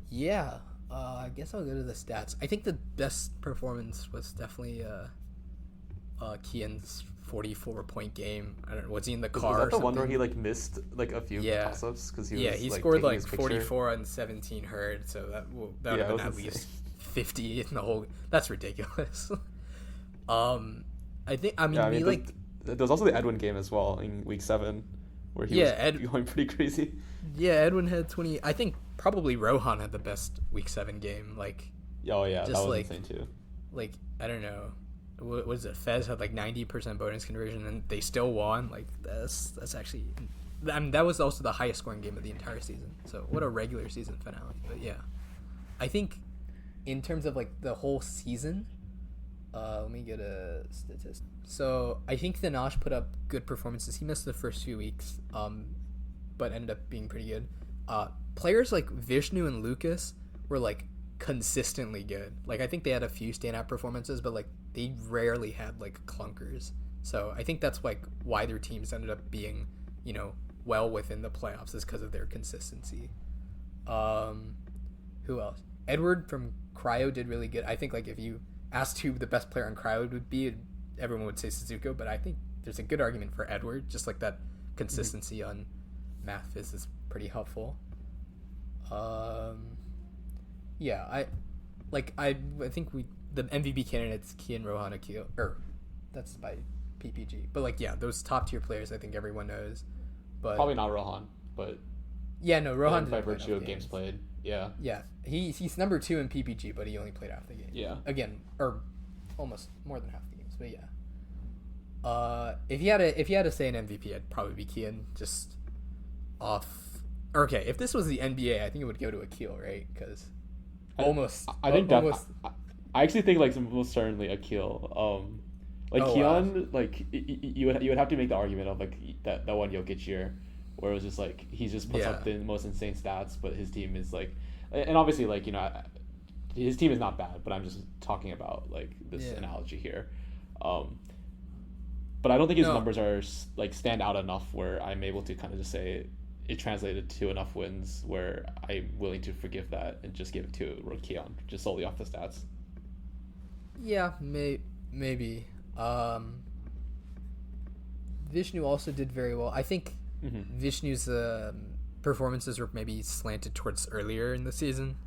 Yeah. I guess I'll go to the stats. I think the best performance was definitely Kian's 44-point game. I don't know. Was he in the car? Was that the one where he like missed like a few toss-ups because he scored like 44 on 17 hurd, so that would have been at least 50 in the whole. That's ridiculous. There was also the Edwin game as well in week 7 where he was going pretty crazy. Yeah, Edwin had 20. I think probably Rohan had the best week 7 game. Like, oh yeah, that was insane too. Like, I don't know. What was it? Fez had like 90% bonus conversion and they still won. Like that's actually, I mean, that was also the highest scoring game of the entire season. So what a regular season finale. But yeah, I think in terms of like the whole season, let me get a statistic. So I think Thanash put up good performances. He missed the first few weeks, but ended up being pretty good. Players like Vishnu and Lucas were like consistently good. Like I think they had a few standout performances, but like they rarely had like clunkers. So I think that's like why their teams ended up being, well within the playoffs is because of their consistency. Who else? Edward from Cryo did really good. I think like if you asked who the best player on Cryo would be, everyone would say Suzuko, but I think there's a good argument for Edward. Just like that consistency on math phys is pretty helpful. Yeah, I think the MVP candidates Kian, Rohan, Akil, that's by PPG. But like those top tier players I think everyone knows. But probably not Rohan, but yeah, no, Rohan by virtue of games played. Yeah. Yeah, he's number 2 in PPG, but he only played half the game. Yeah. Again, or almost more than half the games, but yeah. If you had to say an MVP, I'd probably be Kian, just off Okay, if this was the NBA, I think it would go to Akil, right? Because I think that I actually think like most certainly Akil. Like Keon, like you would have to make the argument of like that one Jokic year, where it was just like he just puts up the most insane stats, but his team is like, and obviously like his team is not bad, but I'm just talking about like this analogy here. But I don't think his numbers are like stand out enough where I'm able to kind of just say it translated to enough wins where I'm willing to forgive that and just give it to Keon just solely off the stats. Yeah, maybe. Vishnu also did very well. I think Vishnu's performances were maybe slanted towards earlier in the season.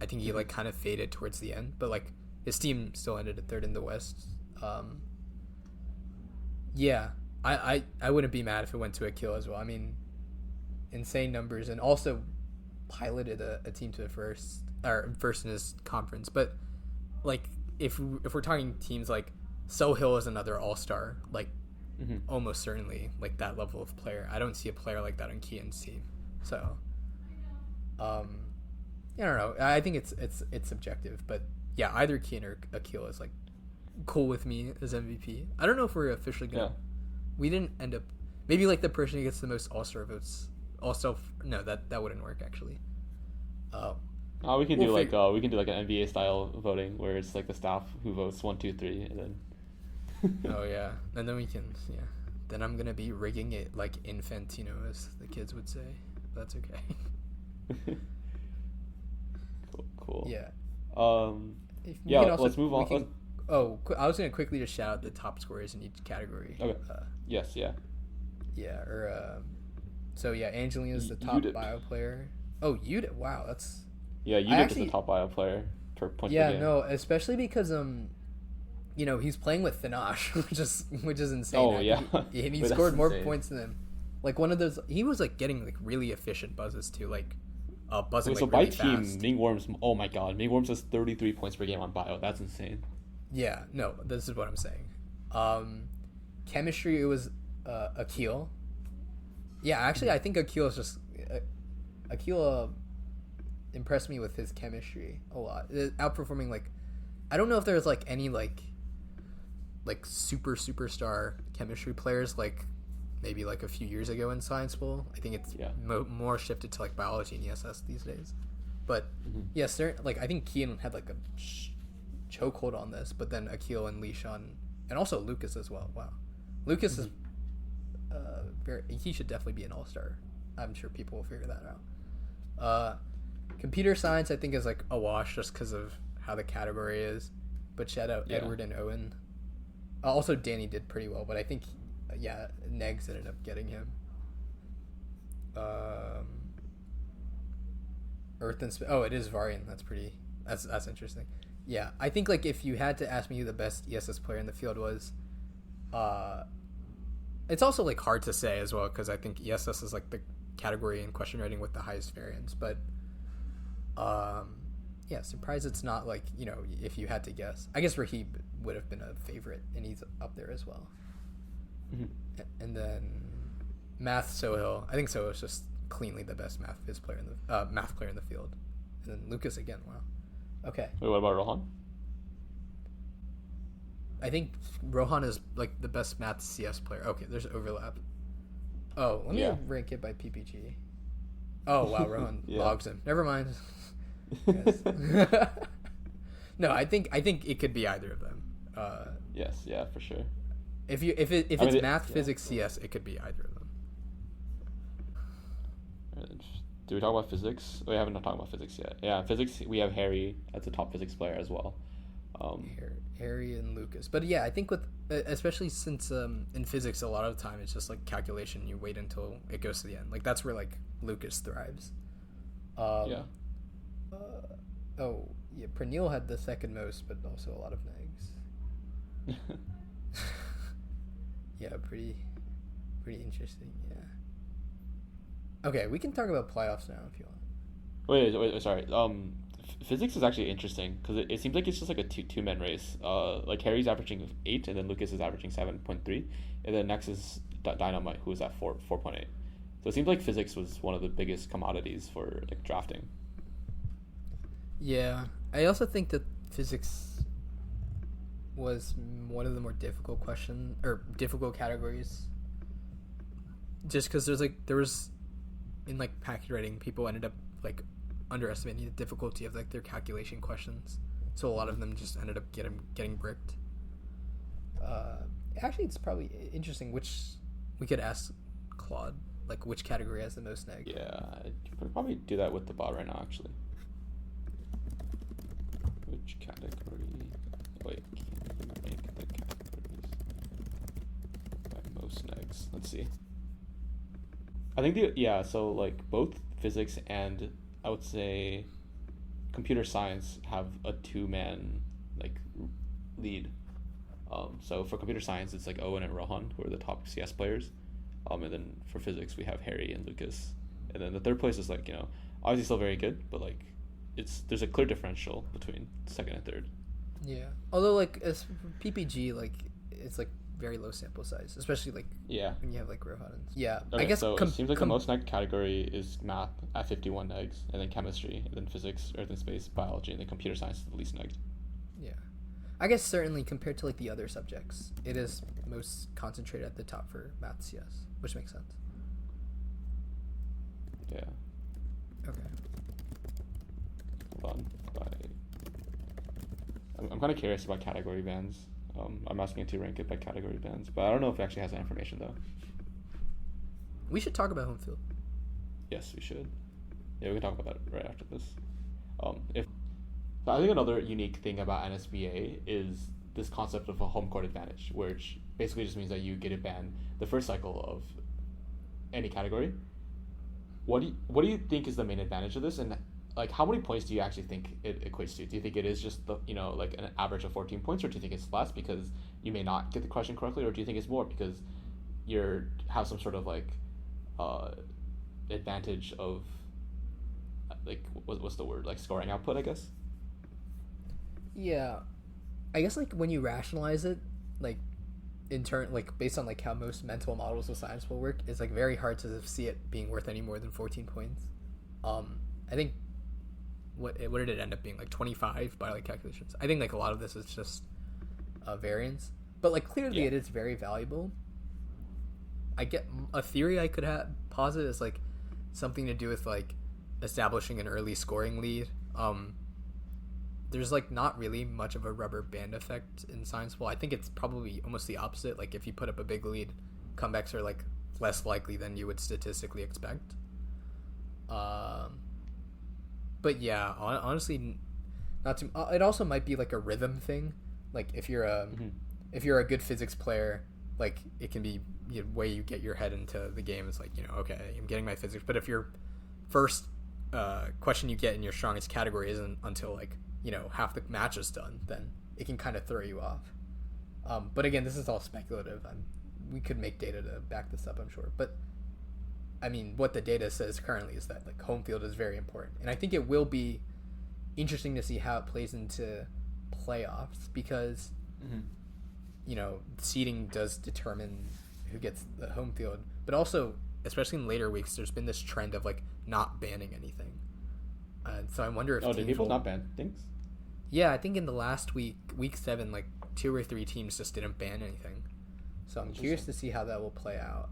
I think he like kind of faded towards the end, but like his team still ended at third in the West. Yeah, I wouldn't be mad if it went to Akil as well. I mean, insane numbers, and also piloted a team to first in his conference. But like if we're talking teams like Sohail is another all-star, like almost certainly like that level of player. I don't see a player like that on Keon's team. So I don't know. I think it's subjective, but yeah, either Keon or Akil is like cool with me as MVP. I don't know if we're officially gonna. We didn't end up. Maybe like the person who gets the most all-star votes. Also, no, that wouldn't work actually. We can do like an NBA style voting where it's like the staff who votes 1, 2, 3, and then. Oh yeah, and then we can Then I'm gonna be rigging it like Infantino, as the kids would say. That's okay. Cool. Yeah. Let's move on. I was gonna quickly just shout out the top scorers in each category. Okay. Yes. Yeah. Yeah. So yeah, Angelina's the top bio player. Oh, you did. Wow, that's. Yeah, you did the top bio player per point. Yeah, no, especially because he's playing with Thanash, which is insane. Oh yeah. He scored more points than him. Like one of those, he was like getting like really efficient buzzes too, like buzzing. So like, by really team, fast. Ming Worms. Oh my God, Ming Worms has 33 points per game on bio. That's insane. Yeah, no, this is what I'm saying. Chemistry, it was Akil. Yeah, actually, I think Akil is just Akil impressed me with his chemistry a lot, outperforming like. I don't know if there's like any like superstar chemistry players like maybe like a few years ago in Science Bowl. I think it's more shifted to like biology and ESS these days. But yes, like I think Keon had like a chokehold on this, but then Akil and Lishan and also Lucas as well. Wow, Lucas is he should definitely be an all-star. I'm sure people will figure that out. Computer science I think is like a wash just because of how the category is, but shout out Edward and Owen. Also Danny did pretty well, but I think Negs ended up getting him. Earth and it is Varian. That's interesting. Yeah, I think like if you had to ask me who the best ESS player in the field was, it's also like hard to say as well because I think ESS is like the category in question rating with the highest variance, but surprised it's not like if you had to guess. I guess Rahib would have been a favorite, and he's up there as well. And then math Sohail. I think Sohail's just cleanly the best math player in the field. And then Lucas again. Wow. Okay. Wait, what about Rohan? I think Rohan is like the best math CS player. Okay, there's overlap. Oh, let me rank it by PPG. Oh wow, Rohan logs him. Never mind. No, I think it could be either of them. Yes, yeah, for sure. If it's math, physics, CS, it could be either of them. Do we talk about physics? We haven't talked about physics yet. Yeah, physics. We have Harry as a top physics player as well. Harry and Lucas, but yeah, I think with especially since in physics a lot of the time it's just like calculation. You wait until it goes to the end. Like that's where like Lucas thrives. Pernille had the second most, but also a lot of nags. Yeah, pretty interesting. Yeah. Okay, we can talk about playoffs now if you want. Wait, sorry. Physics is actually interesting because it seems like it's just like a two-man race. Like Harry's averaging 8, and then Lucas is averaging 7.3, and then next is Dynamite, who is at 4.8. So it seemed like physics was one of the biggest commodities for like drafting. Yeah, I also think that physics was one of the more difficult difficult categories. Just because there was in like packet writing, people ended up like underestimating the difficulty of like their calculation questions, so a lot of them just ended up getting bricked. Actually, it's probably interesting which we could ask Claude, like which category has the most neg. Yeah, I could probably do that with the bot right now, actually. Which category? Wait, can we make the categories by most negs? Let's see. I think so like both physics and I would say computer science have a 2-man like lead. So for computer science, it's like Owen and Rohan, who are the top CS players. And then for physics, we have Harry and Lucas. And then the third place is like, you know, obviously still very good, but like there's a clear differential between second and third. Yeah. Although like as PPG, like it's like very low sample size, especially like when you have like Rohan. Yeah. Okay, I guess so it seems like the most neg category is math at 51 negs, and then chemistry, and then physics, earth and space, biology, and then computer science is the least negged. Yeah. I guess certainly compared to like the other subjects, it is most concentrated at the top for math CS, which makes sense. Yeah. Okay. Hold on. I'm kind of curious about category bands. I'm asking it to rank it by category bands, but I don't know if it actually has that information though. We should talk about home field. Yes, we should. Yeah, we can talk about that right after this. So I think another unique thing about NSBA is this concept of a home court advantage, which basically just means that you get a ban the first cycle of any category. What do you think is the main advantage of this, and like how many points do you actually think it equates to? Do you think it is just like an average of 14 points, or do you think it's less because you may not get the question correctly, or do you think it's more because you have some sort of like advantage of like what's the word, like scoring output, I guess? Yeah, I guess like when you rationalize it, like in turn, like based on like how most mental models of science will work, it's like very hard to see it being worth any more than 14 points. I think what did it end up being, like 25 by like calculations? I think like a lot of this is just variance, but like clearly it is very valuable. I get a theory I could posit is like something to do with like establishing an early scoring lead. There's like not really much of a rubber band effect in science ball. I think it's probably almost the opposite. Like if you put up a big lead, comebacks are like less likely than you would statistically expect. But yeah, honestly, not too. It also might be like a rhythm thing. Like if you're a good physics player, like it can be the way you get your head into the game. It's like, okay, I'm getting my physics. But if your first question you get in your strongest category isn't until like half the match is done, then it can kind of throw you off. But again, this is all speculative. We could make data to back this up, I'm sure. But I mean, what the data says currently is that like home field is very important, and I think it will be interesting to see how it plays into playoffs because seeding does determine who gets the home field, but also especially in later weeks, there's been this trend of like not banning anything. So I wonder if did people not ban things? Yeah, I think in the last week 7, like 2 or 3 teams just didn't ban anything. So I'm curious to see how that will play out.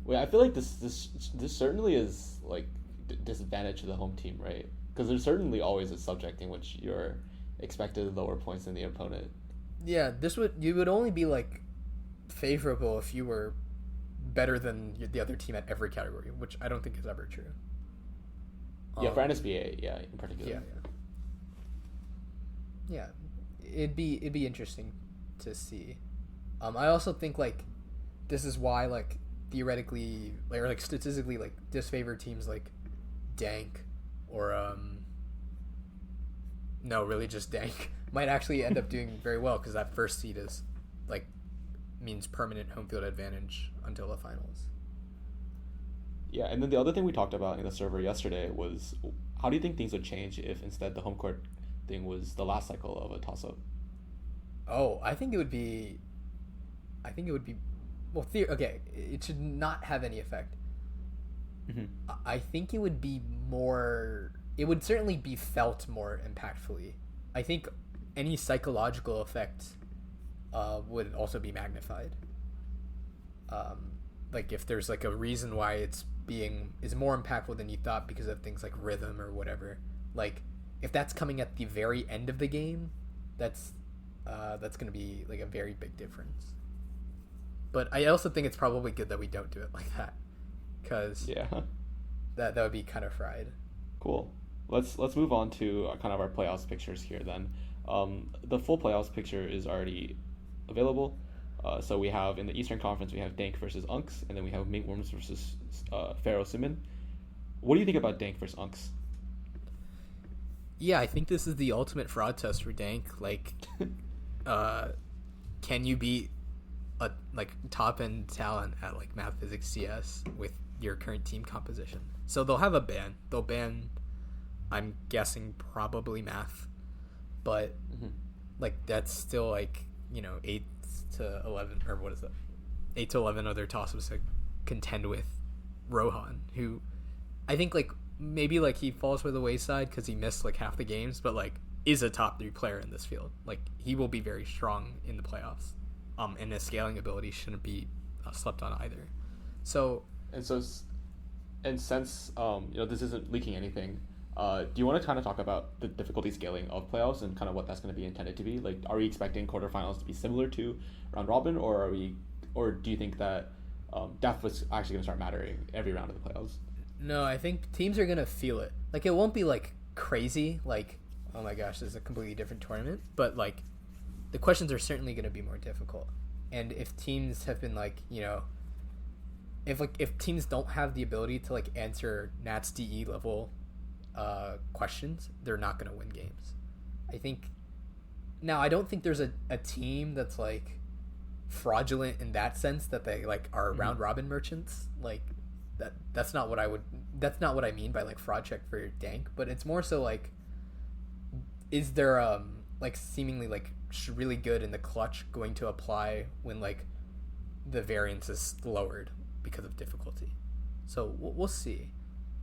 Wait, I feel like this certainly is like disadvantage to the home team, right? Because there's certainly always a subject in which you're expected lower points than the opponent. Yeah, you would only be like favorable if you were better than the other team at every category, which I don't think is ever true. Yeah, for NSBA, yeah, in particular. Yeah, it'd be interesting to see. I also think like this is why like theoretically or like statistically like disfavored teams like Dank or no, really just Dank might actually end up doing very well because that first seed is like means permanent home field advantage until the finals. Yeah, and then the other thing we talked about in the server yesterday was how do you think things would change if instead the home court thing was the last cycle of a toss-up? Oh, I think it would be well, okay, it should not have any effect. Mm-hmm. I think it would be more. It would certainly be felt more impactfully. I think any psychological effect would also be magnified. Like if there's like a reason why is more impactful than you thought because of things like rhythm or whatever. Like if that's coming at the very end of the game, that's going to be like a very big difference. But I also think it's probably good that we don't do it like that, because that would be kind of fried. Cool. Let's move on to kind of our playoffs pictures here then. The full playoffs picture is already available. So we have in the Eastern Conference, we have Dank versus Unks, and then we have Minkworms versus Pharaoh Simon. What do you think about Dank versus Unks? Yeah, I think this is the ultimate fraud test for Dank. Like, can you beat a like top end talent at like math, physics, CS with your current team composition? So they'll have a ban. They'll ban, I'm guessing, probably math, but like that's still like 8 to 11, or what is that? 8 to 11 other toss-ups to contend with Rohan, who I think like maybe like he falls by the wayside because he missed like half the games, but like is a top 3 player in this field. Like he will be very strong in the playoffs. And his scaling ability shouldn't be slept on either. So since this isn't leaking anything, do you want to kind of talk about the difficulty scaling of playoffs and kind of what that's going to be intended to be? Like, are we expecting quarterfinals to be similar to round robin, or do you think that depth was actually going to start mattering every round of the playoffs? No, I think teams are going to feel it. Like, it won't be like crazy, like, oh my gosh, this is a completely different tournament, but like the questions are certainly going to be more difficult. And if teams have been like, if teams don't have the ability to like answer Nats DE level questions, they're not going to win games. I think now, I don't think there's a team that's like fraudulent in that sense that they like are round robin merchants. Like that's not what I mean by like fraud check for Dank, but it's more so like, is there like seemingly like really good in the clutch going to apply when like the variance is lowered because of difficulty? So we'll see.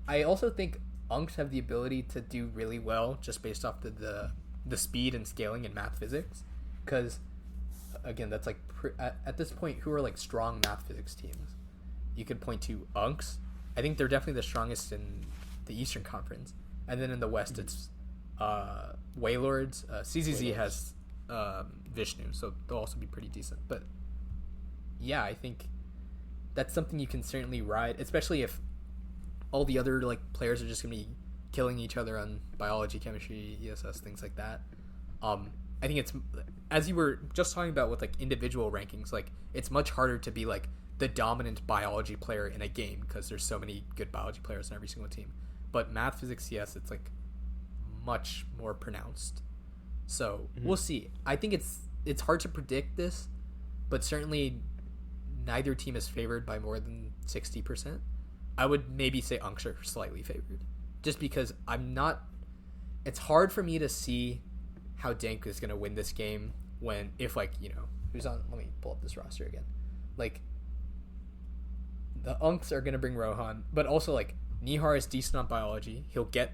I also think Unks have the ability to do really well just based off the speed and scaling in math physics, because again that's like at this point, who are like strong math physics teams? You could point to Unks. I think they're definitely the strongest in the Eastern Conference, and then in the West it's Waylords. CZZ has Vishnu, so they'll also be pretty decent. But yeah, I think that's something you can certainly ride, especially if all the other like players are just gonna be killing each other on biology, chemistry, ESS, things like that. I think it's, as you were just talking about with like individual rankings, like it's much harder to be like the dominant biology player in a game because there's so many good biology players in every single team. But math, physics, CS, it's like much more pronounced. So we'll see. I think it's hard to predict this, but certainly neither team is favored by more than 60%. I would maybe say Unks are slightly favored, just because it's hard for me to see how Dank is going to win this game if like, who's on, let me pull up this roster again. Like the Unks are going to bring Rohan, but also like Nihar is decent on biology. He'll get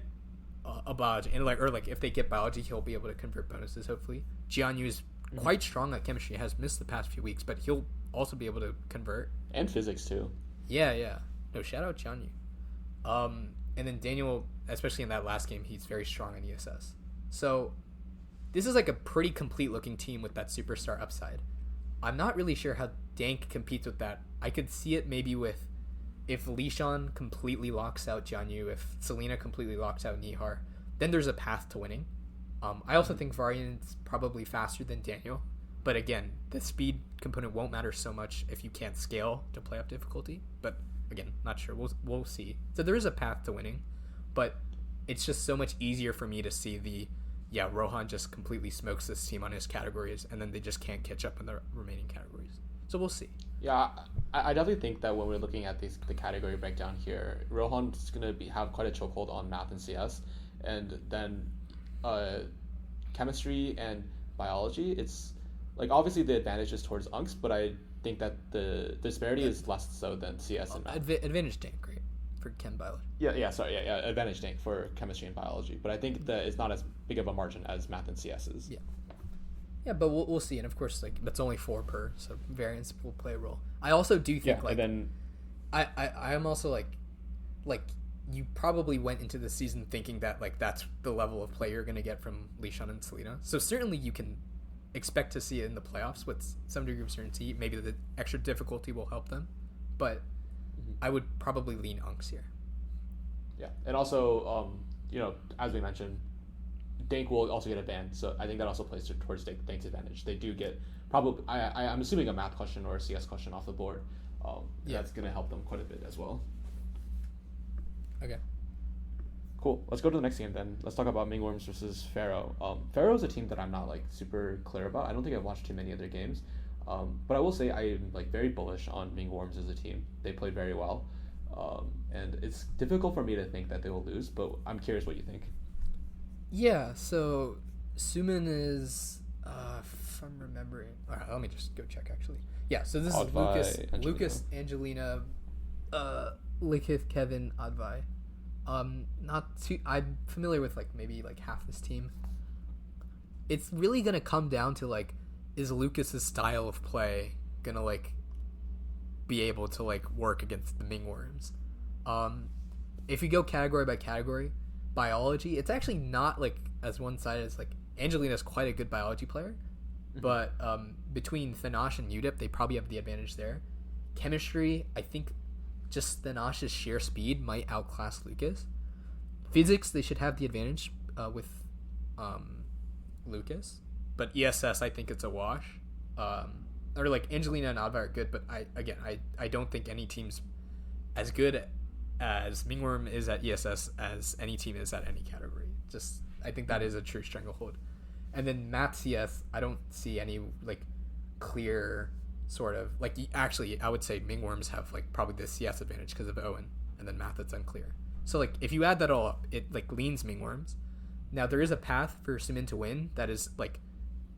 a biology, and like if they get biology, he'll be able to convert bonuses hopefully. Jianyu is quite strong at chemistry, has missed the past few weeks, but he'll also be able to convert. And physics too. Yeah. No, shout out Jianyu. And then Daniel, especially in that last game, he's very strong on ESS. So this is like a pretty complete looking team with that superstar upside. I'm not really sure how Dank competes with that. I could see it maybe with if Lishan completely locks out Jianyu, if Selena completely locks out Nihar, then there's a path to winning. I also think Varian's probably faster than Daniel, but again, the speed component won't matter so much if you can't scale to play up difficulty. But again, not sure. We'll see. So there is a path to winning, but it's just so much easier for me to see Rohan just completely smokes this team on his categories, and then they just can't catch up in the remaining categories. So we'll see. Yeah, I definitely think that when we're looking at the category breakdown here, Rohan's going to have quite a chokehold on math and CS, and then chemistry and biology. It's like obviously the advantage is towards Unks, but I think that the disparity is less so than CS and math. Advantage Dank, right? For chem biology. Yeah. Advantage Dank for chemistry and biology, but I think that it's not as big of a margin as math and CS is. Yeah, but we'll see, and of course, like that's only 4 per, so variance will play a role. I also do think like, and then I am also like you probably went into the season thinking that like that's the level of play you're going to get from Lishan and Selena. So certainly you can expect to see it in the playoffs with some degree of certainty. Maybe the extra difficulty will help them, but I would probably lean Unks here. Yeah, and also, as we mentioned, Dank will also get a ban, so I think that also plays towards Dank's advantage. They do get probably, I'm assuming a math question or a CS question off the board. That's going to help them quite a bit as well. Okay. Cool. Let's go to the next game then. Let's talk about Mingworms versus Pharaoh. Pharaoh is a team that I'm not like super clear about. I don't think I've watched too many of their games. But I will say I am like very bullish on Mingworms as a team. They played very well. And it's difficult for me to think that they will lose, but I'm curious what you think. Yeah, so Suman is, if I'm remembering, all right, let me just go check actually. Yeah, so this is Lucas, Angelina, Likith, Kevin, Advai. Not too, I'm familiar with like maybe like half this team. It's really gonna come down to like, is Lucas's style of play gonna like be able to like work against the Mingworms? If you go category by category, biology, it's actually not like as one-sided as like Angelina's quite a good biology player, but between Thanash and UDIP, they probably have the advantage there. Chemistry, I think just Thanash's sheer speed might outclass Lucas. Physics, they should have the advantage with Lucas, but ESS, I think it's a wash. Or like Angelina and Adva are good, but I don't think any team's as good as Mingworm is at ESS as any team is at any category. Just I think that is a true stranglehold. And then Math CS, I don't see any like clear sort of like, actually I would say Mingworms have like probably the CS advantage because of Owen, and then Math it's unclear. So like if you add that all up, it like leans Mingworms. Now there is a path for Sumin to win that is like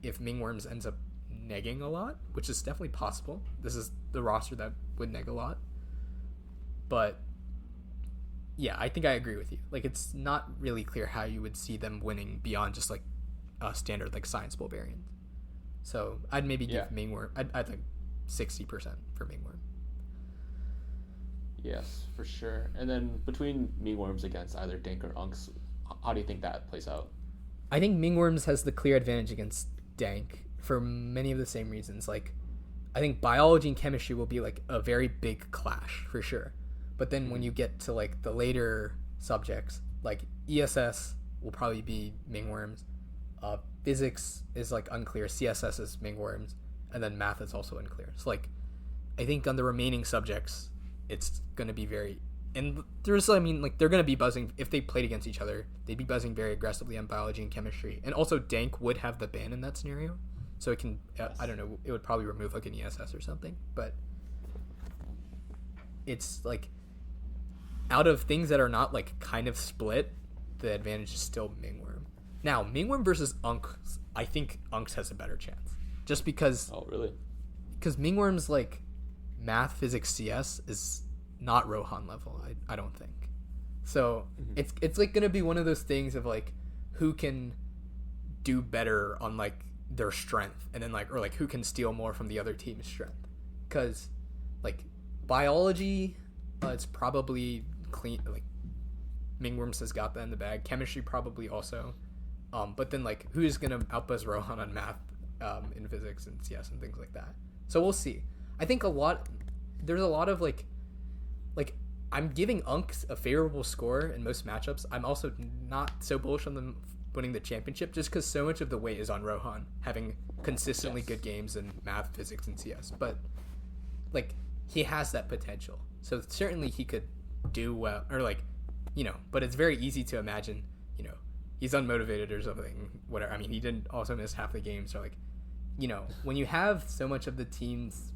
if Mingworms ends up negging a lot, which is definitely possible. This is the roster that would neg a lot. But yeah, I think I agree with you. Like it's not really clear how you would see them winning beyond just like a standard like Science Bowl variant. So I'd maybe give Mingworm, I'd like 60% for Mingworm. Yes, for sure. And then between Mingworms against either Dank or Unks, how do you think that plays out? I think Mingworms has the clear advantage against Dank for many of the same reasons. Like I think biology and chemistry will be like a very big clash for sure. But then when you get to like the later subjects, like ESS will probably be Mingworms. Physics is like unclear. CSS is Mingworms, and then math is also unclear. So like, I think on the remaining subjects, it's gonna be very. And there's, I mean, like they're gonna be buzzing if they played against each other. They'd be buzzing very aggressively on biology and chemistry, and also Dank would have the ban in that scenario, so it can. I don't know. It would probably remove like an ESS or something, but it's like out of things that are not like kind of split, the advantage is still Mingworm. Now, Mingworm versus Unks, I think Unks has a better chance. Just because... Oh, really? Because Mingworm's, like, math, physics, CS is not Rohan level, I don't think. So, it's like, going to be one of those things of, like, who can do better on, like, their strength. And then, like, or, like, who can steal more from the other team's strength. Because, like, biology, it's probably clean, like, Mingworms has got that in the bag. Chemistry probably also... but then, like, who's going to outbuzz Rohan on math in physics and CS and things like that? So we'll see. I think there's a lot of, like, I'm giving Unks a favorable score in most matchups. I'm also not so bullish on them winning the championship just because so much of the weight is on Rohan having consistently good games in math, physics, and CS. But, like, he has that potential. So certainly he could do well, or, like, you know, but it's very easy to imagine, you know, he's unmotivated or something, whatever. I mean, he didn't also miss half the games. So, like, you know, when you have so much of the team's,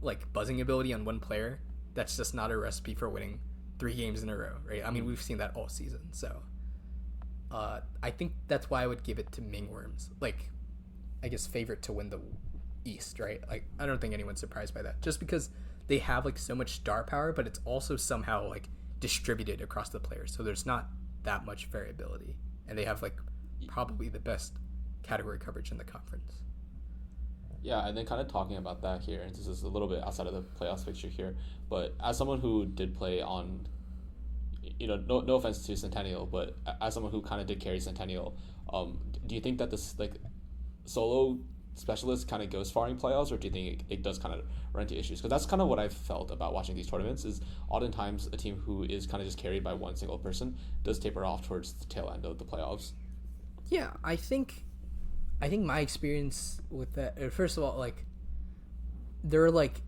like, buzzing ability on one player, that's just not a recipe for winning 3 games in a row, right? I mean, we've seen that all season. So, I think that's why I would give it to Mingworms. Like, I guess favorite to win the East, right? Like, I don't think anyone's surprised by that. Just because they have like so much star power, but it's also somehow like distributed across the players, so there's not that much variability, and they have like probably the best category coverage in the conference. Yeah, and then kind of talking about that here, and this is a little bit outside of the playoffs picture here, but as someone who did play on, no offense to Centennial, but as someone who kind of did carry Centennial, do you think that this like solo specialist kind of goes far in playoffs, or do you think it does kind of run into issues? Because that's kind of what I've felt about watching these tournaments, is oftentimes a team who is kind of just carried by one single person does taper off towards the tail end of the playoffs. Yeah, I think my experience with that, first of all, like, there are like,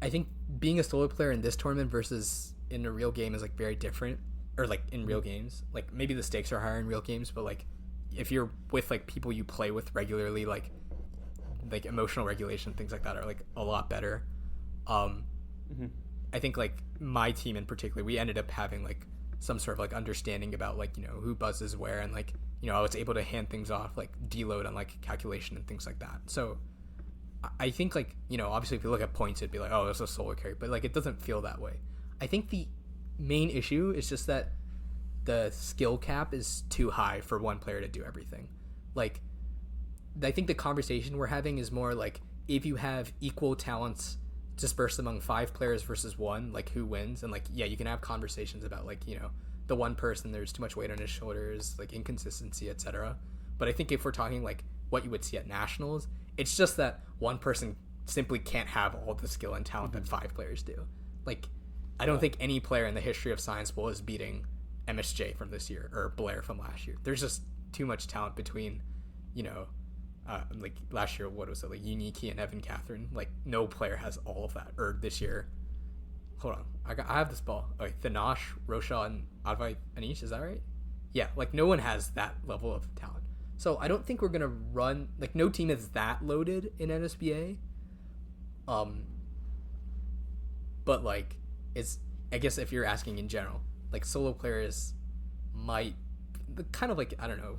I think being a solo player in this tournament versus in a real game is like very different, or like in real games, like maybe the stakes are higher in real games, but like if you're with like people you play with regularly, like emotional regulation, things like that are like a lot better. I think like my team in particular, we ended up having like some sort of like understanding about like, who buzzes where, and like, I was able to hand things off, like deload on like calculation and things like that. So I think like, obviously if you look at points, it'd be like, oh, it's a solo carry, but like it doesn't feel that way. I think the main issue is just that the skill cap is too high for one player to do everything. Like, I think the conversation we're having is more like, if you have equal talents dispersed among 5 players versus 1, like who wins? And like, yeah, you can have conversations about like, the one person, there's too much weight on his shoulders, like inconsistency, etc. But I think if we're talking like what you would see at nationals, it's just that one person simply can't have all the skill and talent that 5 players do. Like, I don't think any player in the history of Science Bowl is beating MSJ from this year or Blair from last year. There's just too much talent between, like last year, what was it, like Uniki and Evan Catherine? Like, no player has all of that. Or this year, hold on, I have this ball. Okay, Thanash, Rosha, and Advai Anish, is that right? Yeah, like no one has that level of talent. So I don't think we're gonna run, like no team is that loaded in NSBA. But like, it's, I guess if you're asking in general, like solo players might kind of like, I don't know,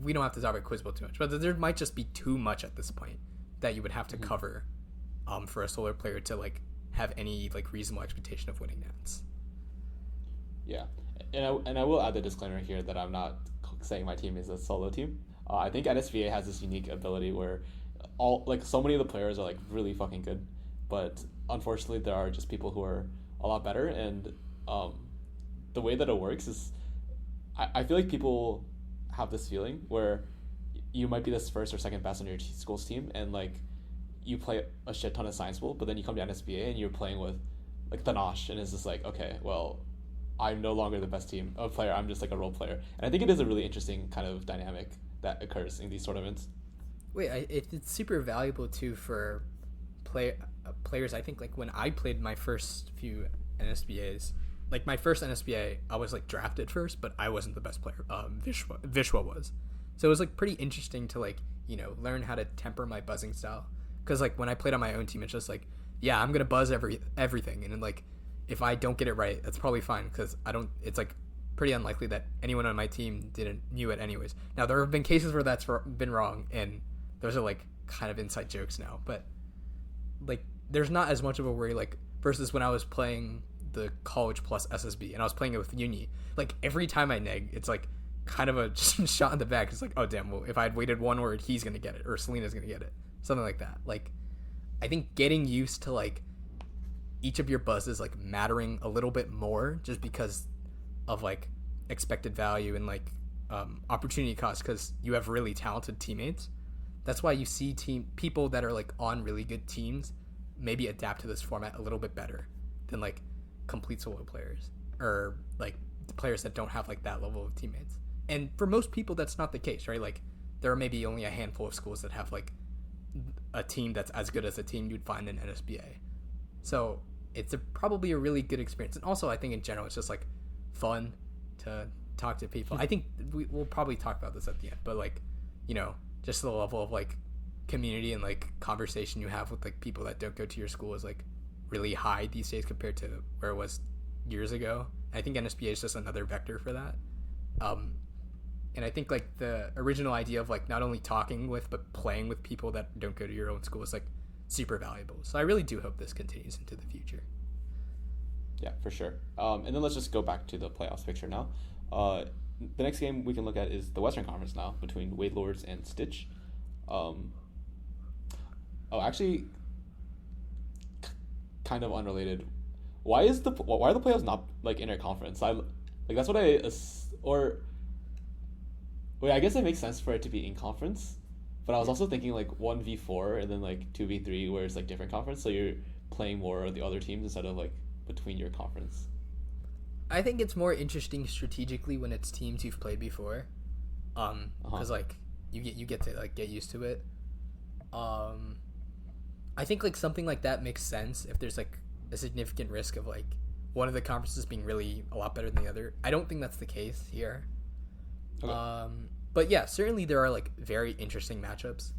we don't have to talk about Quizbowl too much, but there might just be too much at this point that you would have to cover for a solo player to like have any like reasonable expectation of winning Nats. Yeah, and I will add the disclaimer here that I'm not saying my team is a solo team. I think NSBA has this unique ability where so many of the players are like really fucking good, but unfortunately there are just people who are a lot better, and the way that it works is I feel like people have this feeling where you might be this first or second best on your school's team, and like you play a shit ton of Science Bowl, but then you come to NSBA and you're playing with like Thanash, and it's just like, okay, well, I'm no longer the best team of player, I'm just like a role player. And I think it is a really interesting kind of dynamic that occurs in these tournaments. Wait, it's super valuable too for players. I think like when I played my first few NSBAs, like my first NSBA, I was like drafted first, but I wasn't the best player. Vishwa was. So it was like pretty interesting to like, learn how to temper my buzzing style. Because like when I played on my own team, it's just like, yeah, I'm gonna buzz everything, and then like if I don't get it right, that's probably fine, because it's like pretty unlikely that anyone on my team knew it anyways. Now there have been cases where that's been wrong, and those are like kind of inside jokes now, but like there's not as much of a worry like versus when I was playing the college plus SSB and I was playing it with Uni. Like every time I neg, it's like kind of a shot in the back. It's like, oh damn, well if I had waited one word, he's gonna get it, or Selena's gonna get it, something like that. Like I think getting used to like each of your buzzes like mattering a little bit more just because of like expected value and like opportunity cost, because you have really talented teammates. That's why you see people that are like on really good teams maybe adapt to this format a little bit better than like complete solo players, or like the players that don't have like that level of teammates. And for most people that's not the case, right? Like there are maybe only a handful of schools that have like a team that's as good as a team you'd find in NSBA. So it's probably a really good experience. And also I think in general it's just like fun to talk to people. I think we'll probably talk about this at the end, but like, just the level of like community and like conversation you have with like people that don't go to your school is like really high these days compared to where it was years ago. I think NSBA is just another vector for that. And I think like the original idea of like not only talking with but playing with people that don't go to your own school is like super valuable. So I really do hope this continues into the future. Yeah, for sure. And then let's just go back to the playoffs picture now. The next game we can look at is the Western Conference now between Wade Lords and Stitch. Actually, kind of unrelated. Why are the playoffs not like interconference? That's what I guess it makes sense for it to be in conference, but I was also thinking like 1v4 and then like 2v3 where it's like different conference, so you're playing more of the other teams instead of like between your conference. I think it's more interesting strategically when it's teams you've played before, because like you get to like get used to it. I think like something like that makes sense if there's like a significant risk of like one of the conferences being really a lot better than the other. I don't think that's the case here. Okay. But yeah, certainly there are like very interesting matchups.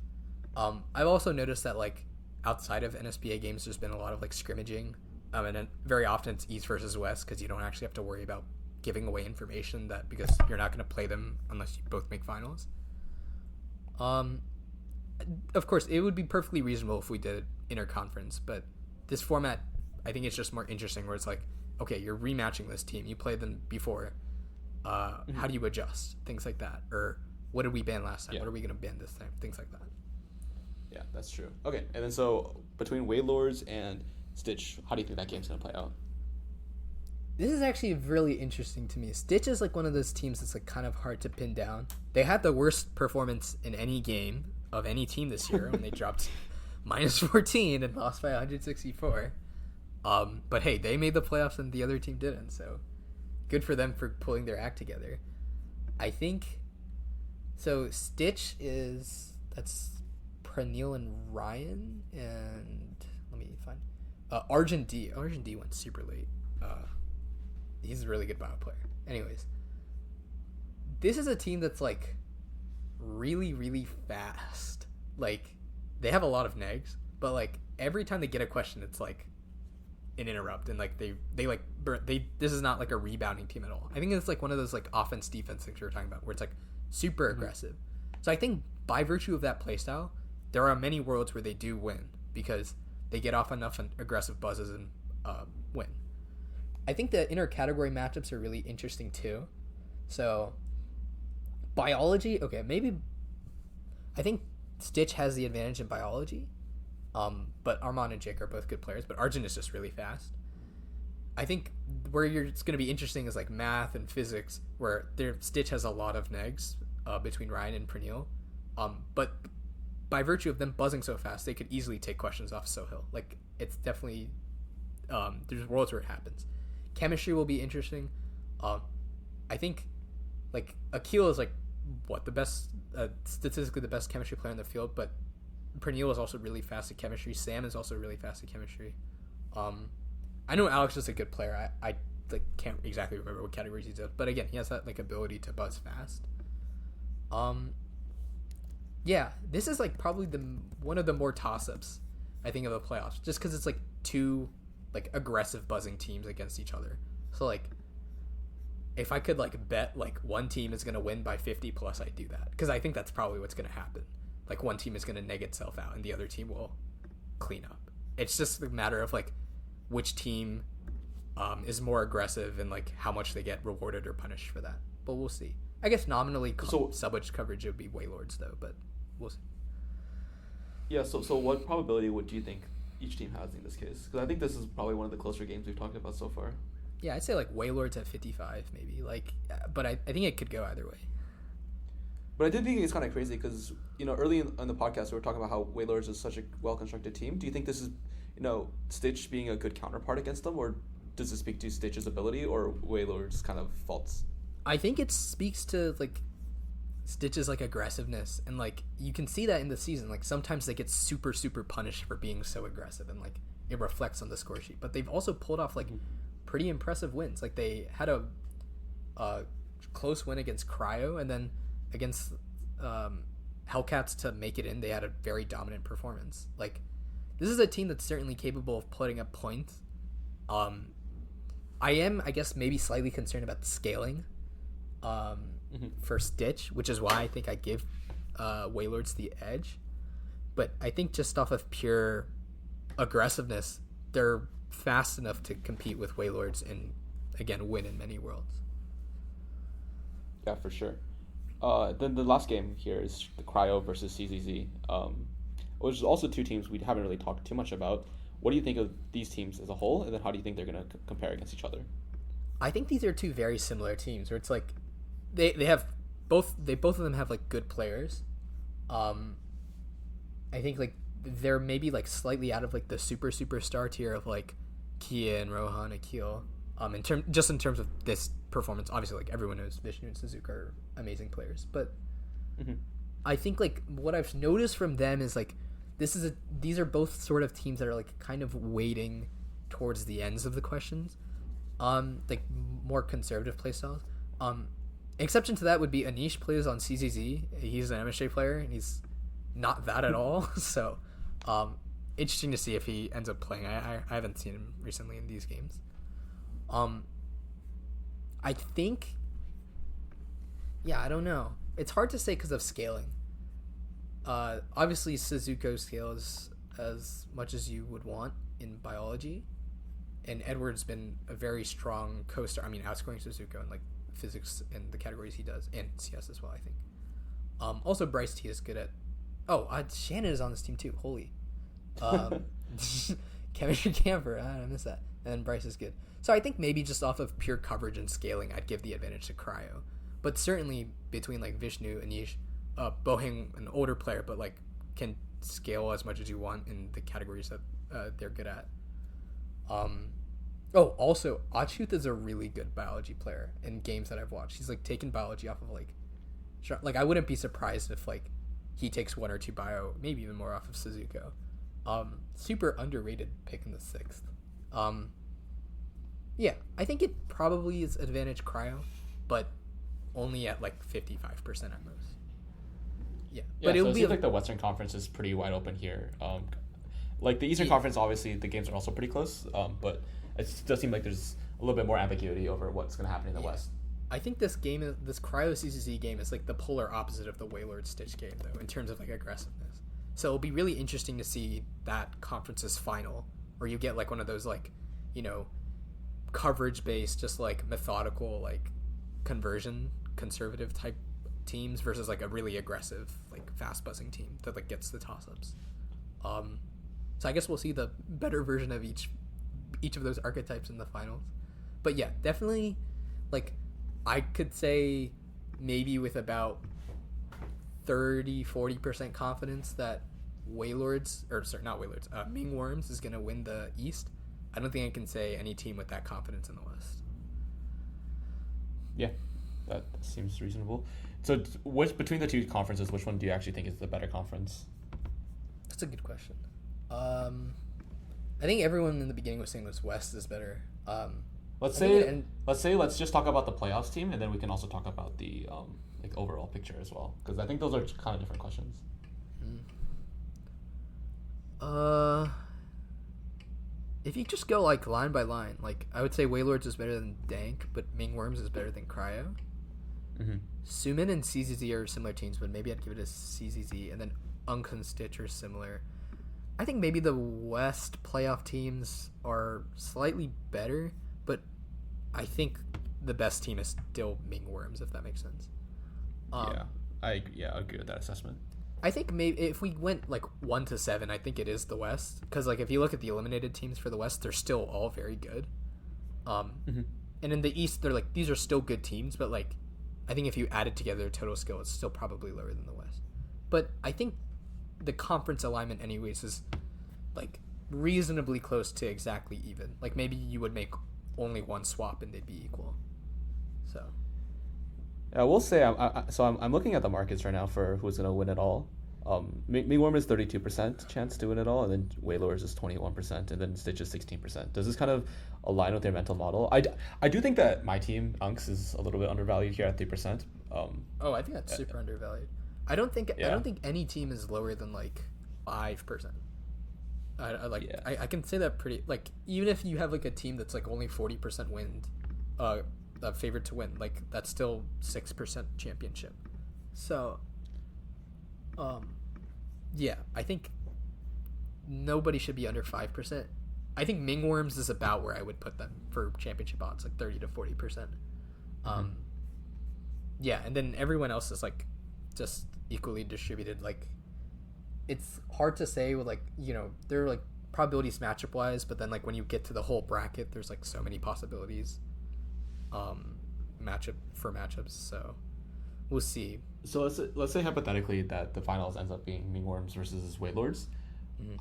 I've also noticed that like outside of NSBA games, there's been a lot of like scrimmaging. And then very often it's East versus West because you don't actually have to worry about giving away information because you're not going to play them unless you both make finals. Of course, it would be perfectly reasonable if we did interconference, but this format, I think it's just more interesting where it's like, okay, you're rematching this team. You played them before. How do you adjust? Things like that. Or what did we ban last time? Yeah. What are we going to ban this time? Things like that. Yeah, that's true. Okay, and then so between Wade Lords and Stitch, how do you think that game's going to play out? This is actually really interesting to me. Stitch is like one of those teams that's like kind of hard to pin down. They had the worst performance in any game of any team this year when they dropped minus 14 and lost by 164. But hey, they made the playoffs and the other team didn't, so good for them for pulling their act together. I think so. Stitch that's Pranil and Ryan, and let me find Arjun D. Arjun D went super late. He's a really good bio player. Anyways, this is a team that's like really, really fast. Like they have a lot of negs, but like every time they get a question, it's like an interrupt, and like they this is not like a rebounding team at all. I think it's like one of those like offense defense things we were talking about, where it's like super aggressive. So I think by virtue of that playstyle, there are many worlds where they do win because they get off enough aggressive buzzes and win. I think the inter-category matchups are really interesting too. So biology, okay, maybe I think Stitch has the advantage in biology. But Armand and Jake are both good players, but Arjun is just really fast. I think where it's going to be interesting is like math and physics, where Stitch has a lot of negs between Ryan and Pranil. But by virtue of them buzzing so fast, they could easily take questions off Sohail. Like it's definitely there's worlds where it happens. Chemistry will be interesting. I think like Akil is like the best statistically the best chemistry player in the field, but Pranil is also really fast at chemistry. Sam is also really fast at chemistry. I know Alex is a good player. I like can't exactly remember what categories he does, but again, he has that like ability to buzz fast. Yeah, this is like probably one of the more toss-ups I think of the playoffs, just because it's like two like aggressive buzzing teams against each other. So like if I could like bet like one team is gonna win by 50 plus, I'd do that because I think that's probably what's gonna happen. Like one team is gonna neg itself out and the other team will clean up. It's just a matter of like which team is more aggressive and like how much they get rewarded or punished for that. But we'll see. I guess nominally subwitch coverage would be Waylords though, but we'll see. Yeah, so what probability do you think each team has in this case? Because I think this is probably one of the closer games we've talked about so far. Yeah, I'd say like Waylords at 55 maybe. Like, but I think it could go either way. But I did think it's kind of crazy because, early in the podcast we were talking about how Waylords is such a well-constructed team. Do you think this is, Stitch being a good counterpart against them, or does it speak to Stitch's ability or Waylords' kind of faults? I think it speaks to like Stitch's like aggressiveness, and like you can see that in the season. Like sometimes they get super punished for being so aggressive, and like it reflects on the score sheet. But they've also pulled off like pretty impressive wins. Like they had a close win against Cryo, and then against Hellcats to make it in, they had a very dominant performance. Like this is a team that's certainly capable of putting up points. I am, I guess, maybe slightly concerned about the scaling for Stitch, which is why I think I give Waylords the edge. But I think just off of pure aggressiveness, they're fast enough to compete with Wailords and again win in many worlds. Yeah, for sure. Then the last game here is the Cryo versus CZZ, which is also two teams we haven't really talked too much about. What do you think of these teams as a whole, and then how do you think they're going to compare against each other? I think these are two very similar teams where it's like they have both of them have like good players. I think like they're maybe like slightly out of like the superstar tier of like Kia and Rohan Akil. In terms of this performance, obviously like everyone knows Vishnu and Suzuka are amazing players, but I think like what I've noticed from them is like these are both sort of teams that are like kind of waiting towards the ends of the questions, like more conservative play styles. Exception to that would be Anish plays on CZZ. He's an MSJ player and he's not that at all. So interesting to see if he ends up playing. I haven't seen him recently in these games. I think, yeah, I don't know. It's hard to say because of scaling. Obviously, Suzuko scales as much as you would want in biology, and Edward's been a very strong co-star. I mean, outscoring Suzuko in like physics and the categories he does, and CS as well, I think. Also, Bryce T is good at. Oh, Shannon is on this team too. Holy, chemistry camper. I missed that. And then Bryce is good. So I think maybe just off of pure coverage and scaling, I'd give the advantage to Cryo. But certainly between like Vishnu, Anish, Boheng, an older player, but like can scale as much as you want in the categories that they're good at. Also, Achuth is a really good biology player in games that I've watched. He's like taken biology off of like I wouldn't be surprised if like he takes one or two bio, maybe even more off of Suzuko. Super underrated pick in the 6th. Yeah, I think it probably is advantage Cryo, but only at like 55% at most. Yeah, but so it'll it be seems like the Western Conference is pretty wide open here. Like the Eastern Conference, obviously the games are also pretty close, but it does seem like there's a little bit more ambiguity over what's going to happen in the West. I think this Cryo CCC game is like the polar opposite of the Wailord Stitch game, though, in terms of like aggressiveness. So it'll be really interesting to see that conference's final, where you get like one of those like, coverage based, just like methodical, like conservative type teams versus like a really aggressive, like fast buzzing team that like gets the toss ups. So I guess we'll see the better version of each of those archetypes in the finals. But yeah, definitely, like I could say maybe with about 30-40% confidence that Ming Worms is going to win the East. I don't think I can say any team with that confidence in the West. Yeah, that seems reasonable. So between the two conferences, which one do you actually think is the better conference? That's a good question. I think everyone in the beginning was saying this West is better. Let's just talk about the playoffs team, and then we can also talk about the like overall picture as well, because I think those are kind of different questions. If you just go like line by line, like I would say Wailords is better than Dank, but Ming Worms is better than Cryo. Sumin and CZZ are similar teams, but maybe I'd give it a CZZ, and then Unk and Stitch are similar. I think maybe the West playoff teams are slightly better, but I think the best team is still Ming Worms, if that makes sense. I agree with that assessment. I think maybe if we went like 1 to 7, I think it is the West, because like if you look at the eliminated teams for the West, they're still all very good. And in the East, they're like these are still good teams, but like I think if you added together their total skill, it's still probably lower than the West. But I think the conference alignment, anyways, is like reasonably close to exactly even. Like maybe you would make only one swap and they'd be equal. So. I will say, I'm looking at the markets right now for who's going to win it all. Ming Worm is 32% chance to win it all, and then Wailords is 21%, and then Stitch is 16%. Does this kind of align with their mental model? I do think that my team, Unks, is a little bit undervalued here at 3%. I think that's super undervalued. I don't think any team is lower than like 5%. I can say that pretty, like, even if you have like a team that's like only 40% favored to win, like that's still 6% championship. So yeah, I think nobody should be under 5%. I think Mingworms is about where I would put them for championship odds, like 30 to 40%. Yeah, and then everyone else is like just equally distributed. Like, it's hard to say with, like, you know, they're like probabilities matchup wise, but then like when you get to the whole bracket, there's like so many possibilities matchups. So we'll see. So let's say hypothetically that the finals ends up being Mingworms versus Weightlords.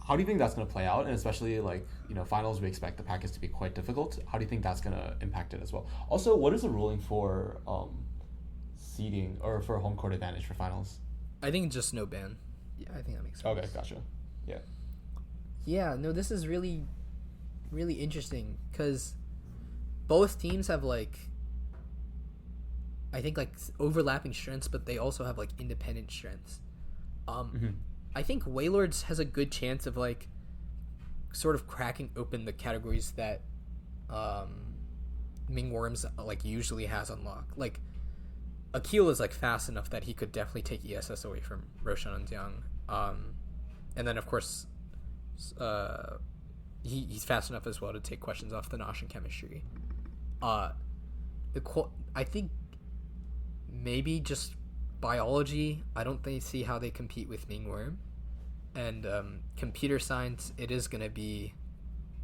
How do you think that's going to play out? And especially, like, you know, finals, we expect the packets to be quite difficult. How do you think that's going to impact it as well? Also, what is the ruling for seeding or for home court advantage for finals? I think just no ban. Yeah, I think that makes sense. Okay, gotcha. Yeah. Yeah, no, this is really, really interesting because both teams have, like, I think, like, overlapping strengths, but they also have, like, independent strengths. I think Waylords has a good chance of, like, sort of cracking open the categories that Mingworms, like, usually has unlocked. Like, Akil is, like, fast enough that he could definitely take ESS away from Roshan and Jiang. And then, of course, he's fast enough as well to take questions off the Nosh and chemistry. I think maybe just biology, I don't see how they compete with Mingworm. And computer science, it is going to be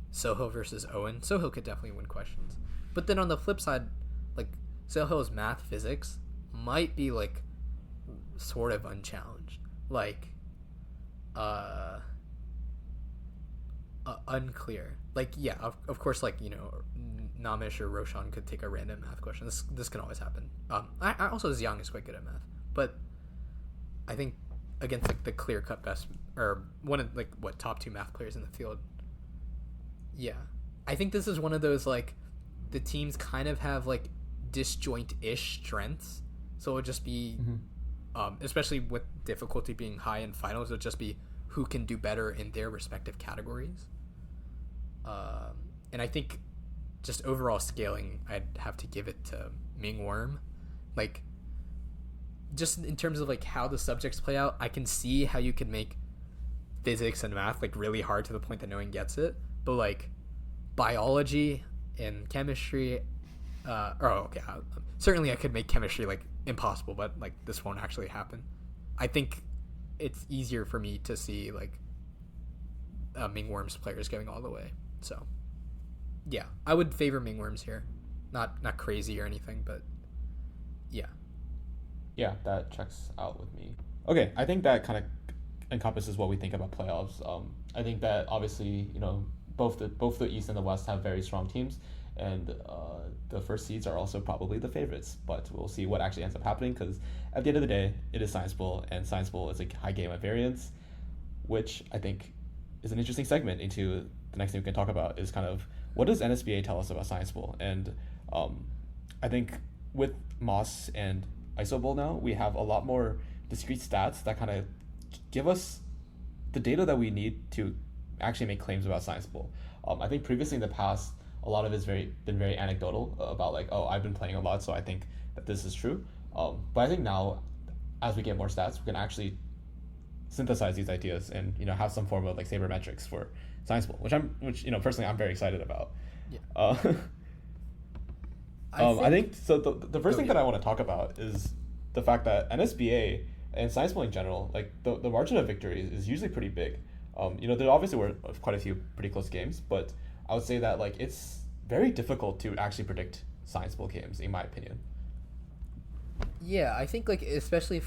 Soho versus Owen. Soho could definitely win questions. But then on the flip side, like, Soho's math physics might be, like, sort of unchallenged. Like, unclear. Like, yeah, of course, like, you know, Namish or Roshan could take a random math question. This can always happen. I also, Xiang is quite good at math. But I think against, like, the clear-cut best, or one of, like, top 2 math players in the field, yeah, I think this is one of those, like, the teams kind of have, like, disjoint-ish strengths, so it'll just be especially with difficulty being high in finals, it'll just be who can do better in their respective categories. And I think just overall scaling, I'd have to give it to Mingworm. Like, just in terms of, like, how the subjects play out, I can see how you can make physics and math, like, really hard to the point that no one gets it. But, like, biology and chemistry, certainly I could make chemistry, like, impossible, but, like, this won't actually happen. I think it's easier for me to see, like, Mingworms players going all the way. So, yeah, I would favor Mingworms here. Not crazy or anything, but yeah. Yeah, that checks out with me. Okay, I think that kind of encompasses what we think about playoffs. I think that obviously, you know, both the East and the West have very strong teams, and the first seeds are also probably the favorites. But we'll see what actually ends up happening, because at the end of the day, it is Science Bowl, and Science Bowl is a high game of variance, which I think is an interesting segment into the next thing we can talk about, is kind of what does NSBA tell us about Science Bowl. And I think with Moss and ISO Bowl now, we have a lot more discrete stats that kind of give us the data that we need to actually make claims about Science Bowl. I think previously in the past, a lot of it's been very anecdotal about, like, oh, I've been playing a lot, so I think that this is true. But I think now, as we get more stats, we can actually synthesize these ideas and, you know, have some form of, like, sabermetrics for Science Bowl, which you know, personally I'm very excited about. Yeah. I think so. The first thing that I want to talk about is the fact that NSBA and Science Bowl in general, like, the margin of victory is usually pretty big. You know, there obviously were quite a few pretty close games, but I would say that, like, it's very difficult to actually predict Science Bowl games, in my opinion. Yeah, I think, like, especially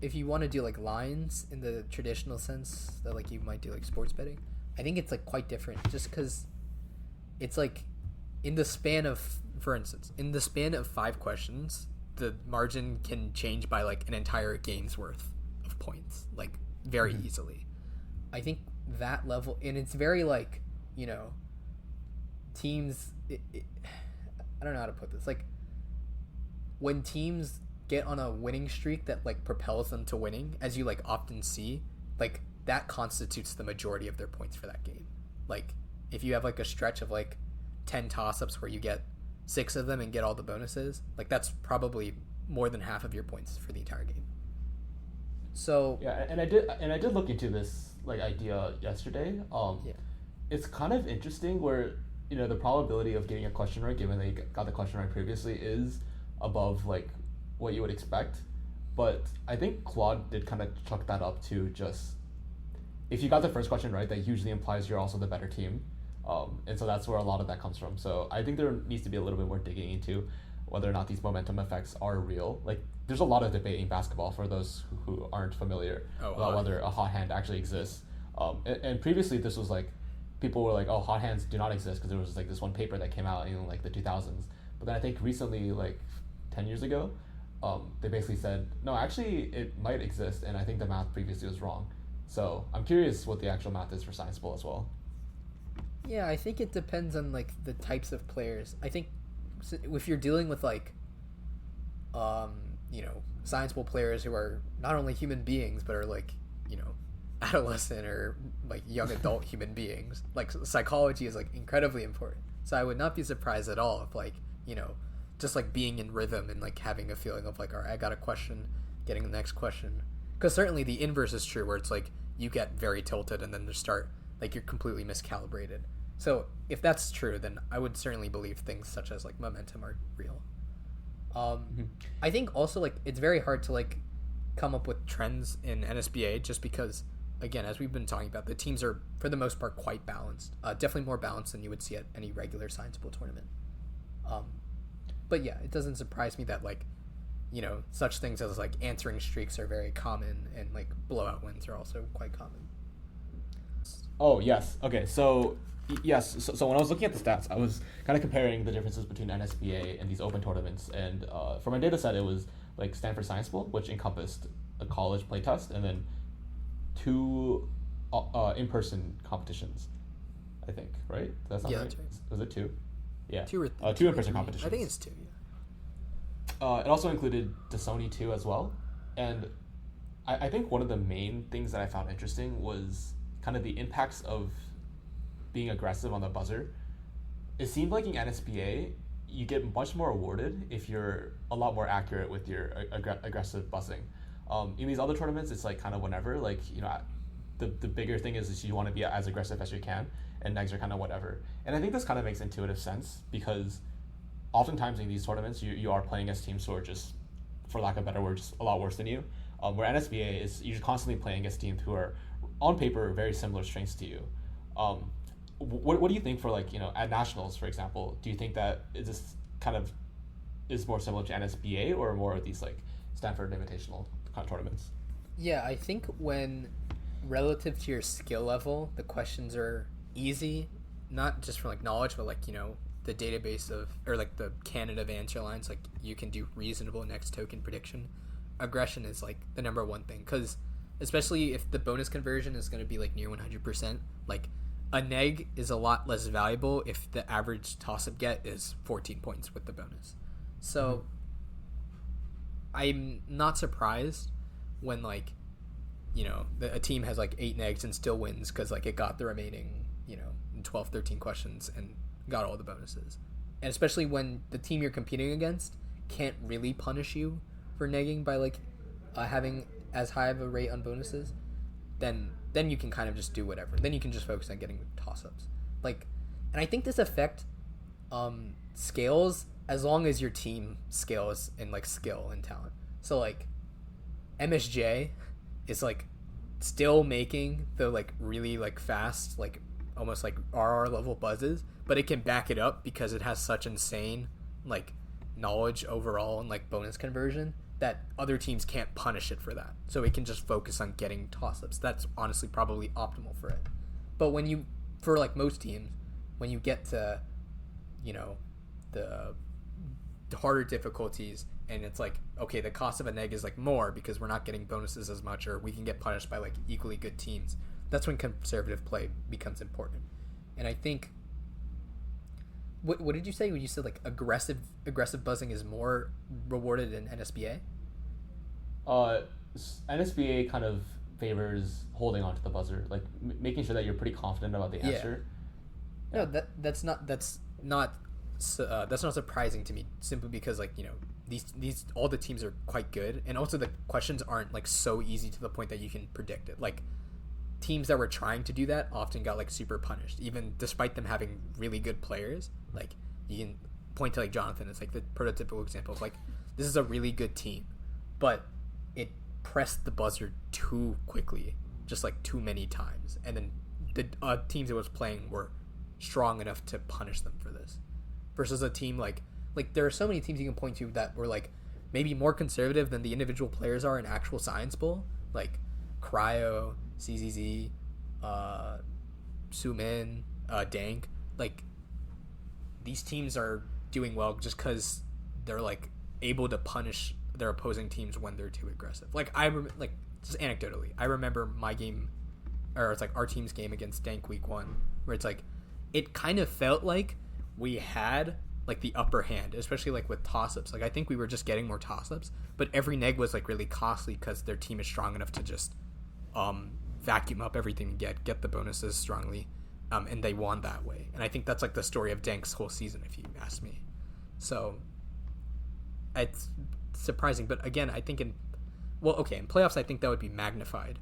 if you want to do, like, lines in the traditional sense that, like, you might do, like, sports betting, I think it's, like, quite different, just because it's, like, in the span of 5 questions, the margin can change by, like, an entire game's worth of points, like, very easily. I think that level, and it's very, like, you know, teams, I don't know how to put this, like, when teams get on a winning streak that, like, propels them to winning, as you, like, often see, like, that constitutes the majority of their points for that game. Like, if you have, like, a stretch of, like, 10 toss-ups where you get 6 of them and get all the bonuses, like, that's probably more than half of your points for the entire game. So Yeah, and I did look into this like idea yesterday. yeah, It's kind of interesting where the probability of getting a question right, given that you got the question right previously, is above like what you would expect. But I think Claude did kind of chuck that up to just if you got the first question right, that usually implies you're also the better team. And so that's where a lot of that comes from. So I think there needs to be a little bit more digging into whether or not these momentum effects are real. Like, there's a lot of debate in basketball for those who aren't familiar about whether a hot hand actually exists. And previously, this was like, people were like, oh, hot hands do not exist because there was like this one paper that came out in like the 2000s. But then I think recently, like 10 years ago, they basically said, no, actually, it might exist. And I think the math previously was wrong. So I'm curious what the actual math is for Science Bowl as well. yeah, I think it depends on like the types of players. I think if you're dealing with like, Science Bowl players who are not only human beings but are like, adolescent or like young adult human beings, like psychology is like incredibly important. So I would not be surprised at all if like, just like being in rhythm and like having a feeling of like, all right, I got a question, getting the next question. Because certainly the inverse is true, where it's like you get very tilted and then you start like you're completely miscalibrated. So if that's true, then I would certainly believe things such as like momentum are real. I think also like it's very hard to like come up with trends in NSBA just because, again, as we've been talking about, the teams are for the most part quite balanced. Definitely more balanced than you would see at any regular Science Bowl tournament. But yeah, it doesn't surprise me that like, such things as like answering streaks are very common, and like blowout wins are also quite common. Oh, yes. Okay, so yes, so when I was looking at the stats, I was kind of comparing the differences between NSBA and these open tournaments, and for my data set, it was like Stanford Science Bowl, which encompassed a college play test, and then 2 in-person competitions, I think, right? Does that sound right? That's right. Was it 2? Yeah. 2 or 2 in-person competitions. I think it's 2, yeah. It also included Dasoni 2 as well, and I think one of the main things that I found interesting was kind of the impacts of being aggressive on the buzzer. It seemed like in NSBA, you get much more awarded if you're a lot more accurate with your aggressive buzzing. In these other tournaments, it's like kind of whenever, like, the bigger thing is you want to be as aggressive as you can, and negs are kind of whatever. And I think this kind of makes intuitive sense because oftentimes in these tournaments, you are playing as teams who are just, for lack of better words, a lot worse than you. Where NSBA is you're constantly playing against teams who are, on paper, very similar strengths to you. What do you think for like, at nationals, for example, do you think that this kind of is more similar to NSBA or more of these like Stanford Invitational kind of tournaments? Yeah, I think when relative to your skill level, the questions are easy, not just from like knowledge, but like, the database of, or like the canon of answer lines, like you can do reasonable next token prediction. Aggression is like the number one thing, because especially if the bonus conversion is going to be like near 100%, like a neg is a lot less valuable if the average toss-up get is 14 points with the bonus. So I'm not surprised when like, a team has like 8 negs and still wins because like it got the remaining, 12, 13 questions and got all the bonuses. And especially when the team you're competing against can't really punish you for negging by like having as high of a rate on bonuses, then you can kind of just do whatever. Then you can just focus on getting toss-ups. Like, and I think this effect scales as long as your team scales in like skill and talent. So like MSJ is like still making the like really like fast, like almost like RR level buzzes, but it can back it up because it has such insane like knowledge overall and like bonus conversion that other teams can't punish it for that. So it can just focus on getting toss-ups. That's honestly probably optimal for it. But when you, for like most teams, when you get to, the harder difficulties and it's like, okay, the cost of a neg is like more because we're not getting bonuses as much, or we can get punished by like equally good teams. That's when conservative play becomes important. And I think, what did you say when you said like aggressive buzzing is more rewarded in NSBA? NSBA kind of favors holding on to the buzzer, like making sure that you're pretty confident about the answer. No, that's not surprising to me, simply because like these all the teams are quite good, and also the questions aren't like so easy to the point that you can predict it. Like teams that were trying to do that often got like super punished, even despite them having really good players. Like you can point to like Jonathan, it's like the prototypical example of like this is a really good team, but it pressed the buzzer too quickly, just like too many times, and then the teams it was playing were strong enough to punish them for this. Versus a team like there are so many teams you can point to that were like maybe more conservative than the individual players are in actual Science Bowl, like Cryo, CZZ, Sumin, Dank. Like these teams are doing well just because they're like able to punish their opposing teams when they're too aggressive. Like like just anecdotally, I remember my game, or it's like our team's game against Dank week 1, where it's like it kind of felt like we had like the upper hand, especially like with toss-ups. Like I think we were just getting more toss-ups, but every neg was like really costly because their team is strong enough to just vacuum up everything and get the bonuses strongly, and they won that way. And I think that's like the story of Dank's whole season, if you ask me. So it's surprising, but again, I think in playoffs I think that would be magnified.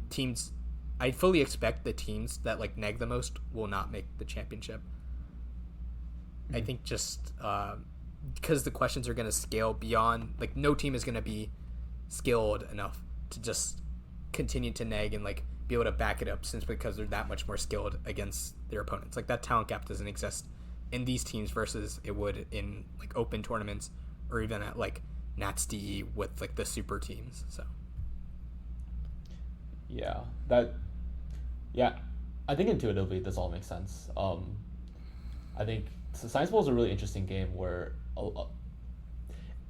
Teams, I fully expect the teams that like neg the most will not make the championship. I think just because the questions are going to scale beyond, like no team is going to be skilled enough to just continue to neg and like be able to back it up simply because they're that much more skilled against their opponents. Like that talent gap doesn't exist in these teams versus it would in like open tournaments or even at like Nats DE with like the super teams. So I think intuitively this all makes sense. I think Science Bowl is a really interesting game where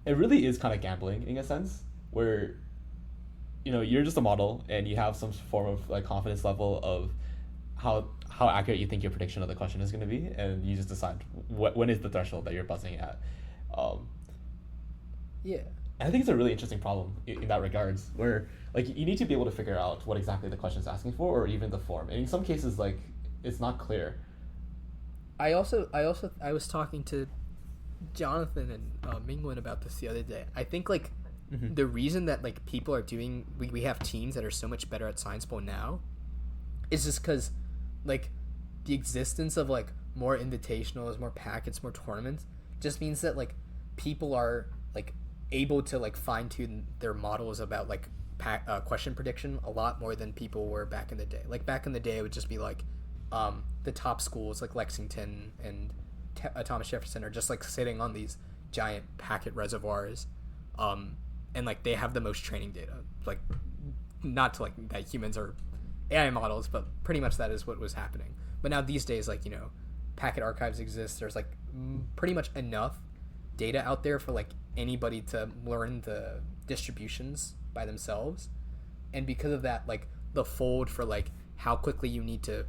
it really is kind of gambling in a sense, where you're just a model and you have some form of like confidence level of how accurate you think your prediction of the question is going to be, and you just decide when is the threshold that you're buzzing at. And I think it's a really interesting problem in that regards, where like you need to be able to figure out what exactly the question is asking for, or even the form. And in some cases, like it's not clear. I was talking to Jonathan and Mingwen about this the other day. I think like the reason that like people are doing we have teams that are so much better at Science Bowl now is just because like the existence of like more invitationals, more packets, more tournaments just means that like people are like able to like fine tune their models about like question prediction a lot more than people were back in the day. Like back in the day, it would just be like the top schools like Lexington and Thomas Jefferson are just like sitting on these giant packet reservoirs, and like they have the most training data. Like not to like that humans are AI models, but pretty much that is what was happening. But now these days, like packet archives exist. There's like pretty much enough data out there for like anybody to learn the distributions by themselves, and because of that, like the fold for like how quickly you need to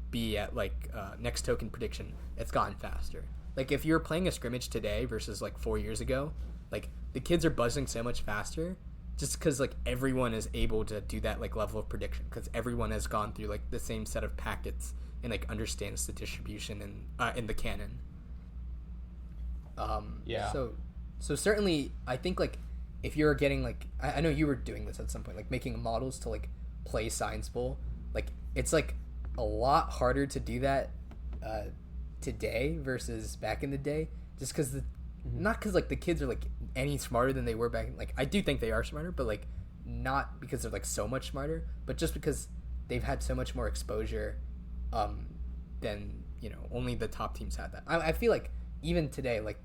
be at like next token prediction, it's gotten faster. Like if you're playing a scrimmage today versus like 4 years ago, like the kids are buzzing so much faster just because like everyone is able to do that like level of prediction because everyone has gone through like the same set of packets and like understands the distribution and in the canon. So certainly I think like if you're getting like I know you were doing this at some point, like making models to like play Science Bowl, like it's like a lot harder to do that today versus back in the day, just because not because like the kids are like any smarter than they were back in, like I do think they are smarter, but like not because they're like so much smarter, but just because they've had so much more exposure than only the top teams had that. I feel like even today, like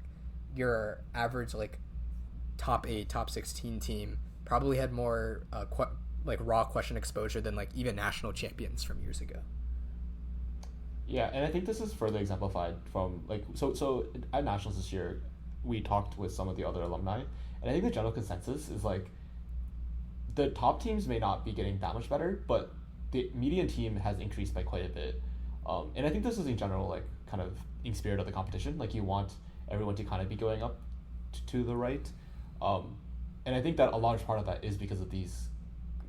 your average like top 8, top 16 team probably had more like raw question exposure than like even national champions from years ago. Yeah, and I think this is further exemplified from like so at nationals this year, we talked with some of the other alumni, and I think the general consensus is like the top teams may not be getting that much better, but the median team has increased by quite a bit. And I think this is in general like kind of in spirit of the competition, like you want everyone to kind of be going up to the right. And I think that a large part of that is because of these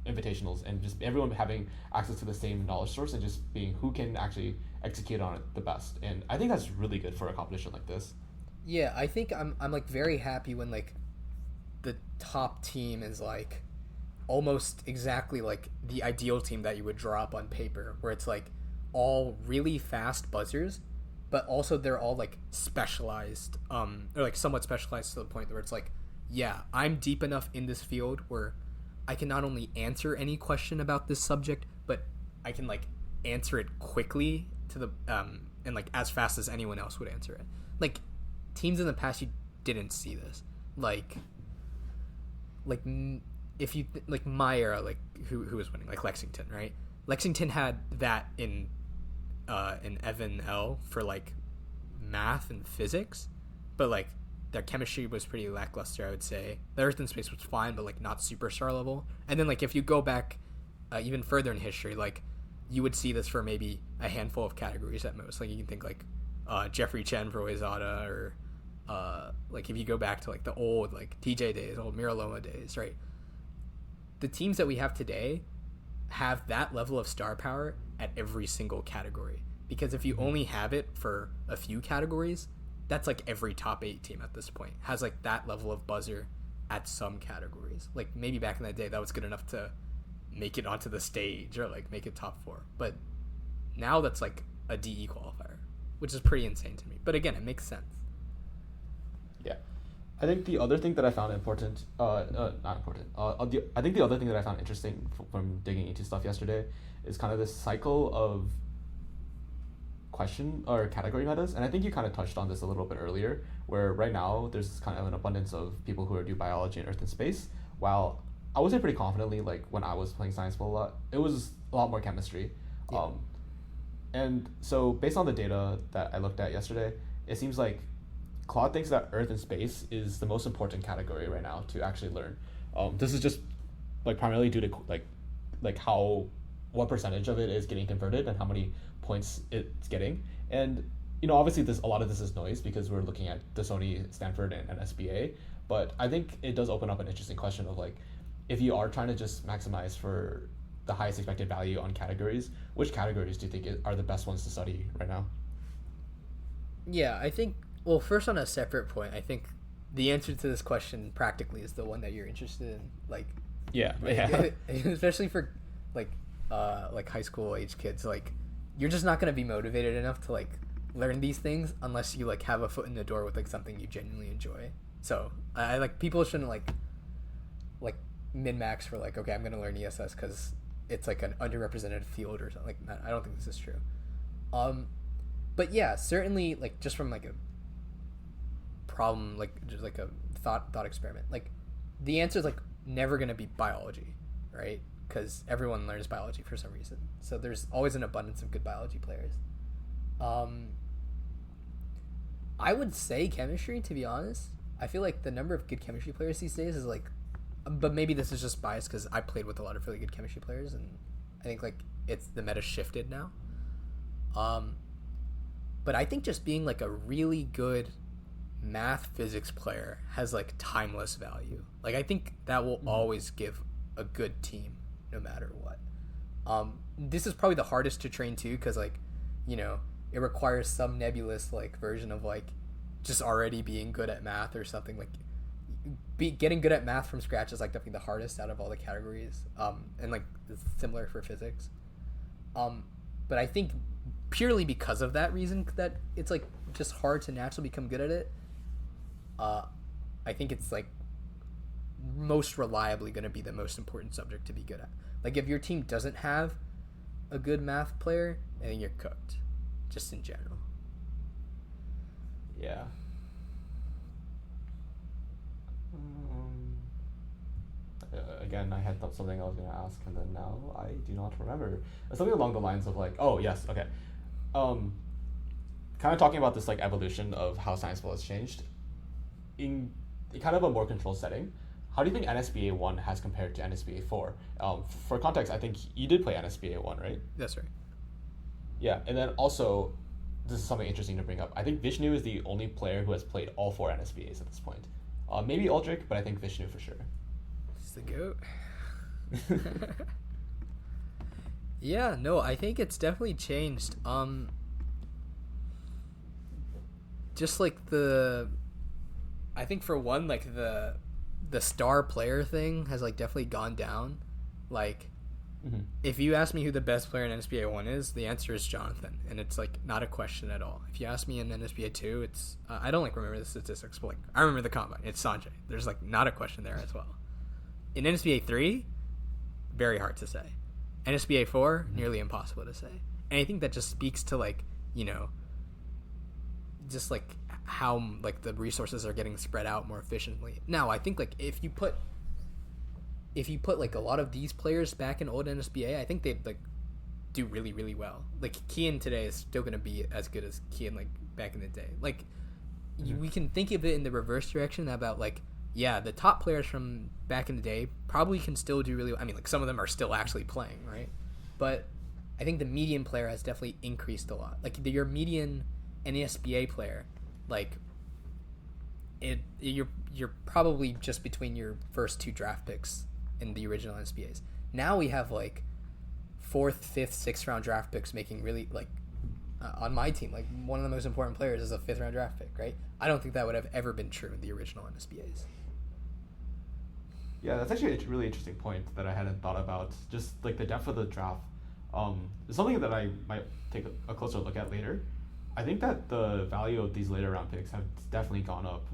invitationals and just everyone having access to the same knowledge source and just being who can actually execute on it the best. And I think that's really good for a competition like this. Yeah, I think I'm like very happy when like the top team is like almost exactly like the ideal team that you would draw up on paper, where it's like all really fast buzzers, but also they're all like specialized, or like somewhat specialized to the point where it's like, yeah, I'm deep enough in this field where I can not only answer any question about this subject, but I can like answer it quickly to the and like as fast as anyone else would answer it. Like teams in the past, you didn't see this. Like if you like my era, like who was winning, like Lexington, right? Lexington had that in Evan L for like math and physics, but like their chemistry was pretty lackluster, I would say. The Earth and Space was fine, but like not superstar level. And then like if you go back even further in history, like you would see this for maybe a handful of categories at most. Like you can think like Jeffrey Chen for Wayzata, or like if you go back to like the old like TJ days, old Miraloma days, right? The teams that we have today have that level of star power at every single category. Because if you only have it for a few categories, that's like every top 8 team at this point has like that level of buzzer at some categories. Like maybe back in that day that was good enough to make it onto the stage or like make it top 4. But now that's like a DE qualifier, which is pretty insane to me. But again, it makes sense. Yeah. I think the other thing that I found important, not important, I think the other thing that I found interesting from digging into stuff yesterday is kind of this cycle of question or category metas. And I think you kind of touched on this a little bit earlier, where right now there's kind of an abundance of people who do biology and Earth and Space, while I would say pretty confidently, like when I was playing Science Bowl a lot, it was a lot more chemistry. Yeah. And so based on the data that I looked at yesterday, it seems like Claude thinks that Earth and Space is the most important category right now to actually learn. This is just like primarily due to like how what percentage of it is getting converted and how many points it's getting. And obviously a lot of this is noise because we're looking at the Sony, Stanford, and SBA. But I think it does open up an interesting question of like, if you are trying to just maximize for the highest expected value on categories, which categories do you think are the best ones to study right now? Yeah, I think, well, first on a separate point, I think the answer to this question practically is the one that you're interested in. Like, yeah. Especially for like high school age kids, like you're just not going to be motivated enough to like learn these things unless you like have a foot in the door with like something you genuinely enjoy. So I like people shouldn't like min-max for like, okay, I'm going to learn ESS because it's like an underrepresented field or something. Like, I don't think this is true. But yeah, certainly like just from like a problem, like just like a thought experiment, like the answer is like never going to be biology, right? Because everyone learns biology for some reason. So there's always an abundance of good biology players. I would say chemistry, to be honest. I feel like the number of good chemistry players these days is like, but maybe this is just biased because I played with a lot of really good chemistry players, and I think like the meta shifted now. But I think just being like a really good math physics player has like timeless value. Like I think that will always give a good team no matter what. This is probably the hardest to train too, because like, it requires some nebulous like version of like just already being good at math or something. Like getting good at math from scratch is like definitely the hardest out of all the categories. And like it's similar for physics. But I think purely because of that reason that it's like just hard to naturally become good at it. I think it's like most reliably going to be the most important subject to be good at. Like if your team doesn't have a good math player, I think you're cooked, just in general. Yeah. Again, I had something I was going to ask, and then now I do not remember. Something along the lines of like, oh yes, okay. Kind of talking about this like evolution of how Science Bowl has changed in kind of a more controlled setting. How do you think NSBA1 has compared to NSBA4? For context, I think you did play NSBA1, right? That's right. Yeah, and then also, this is something interesting to bring up. I think Vishnu is the only player who has played all 4 NSBAs at this point. Maybe Aldrich, but I think Vishnu for sure. He's the GOAT. Yeah, no, I think it's definitely changed. just like I think for one, like the star player thing has like definitely gone down. Like, if you ask me who the best player in NSBA 1 is, the answer is Jonathan, and it's like not a question at all. If you ask me in NSBA 2, it's I don't like remember the statistics, but like I remember the combine. It's Sanjay. There's like not a question there as well. In NSBA 3, very hard to say. NSBA 4, nearly impossible to say. And I think that just speaks to like, you know, just like how like the resources are getting spread out more efficiently. Now, I think like if you put like a lot of these players back in old NSBA, I think they'd like do really, really well. Like Kian today is still going to be as good as Kian like back in the day. Like we can think of it in the reverse direction about like, yeah, the top players from back in the day probably can still do really well. I mean, like some of them are still actually playing, right? But I think the median player has definitely increased a lot. Like your median NSBA player, like you're probably just between your first 2 draft picks in the original NSBAs. Now we have like 4th, 5th, 6th round draft picks making really like on my team, like one of the most important players is a 5th round draft pick, right? I don't think that would have ever been true in the original NSBAs. Yeah, that's actually a really interesting point that I hadn't thought about. Just like the depth of the draft. It's something that I might take a closer look at later. I think that the value of these later round picks have definitely gone up.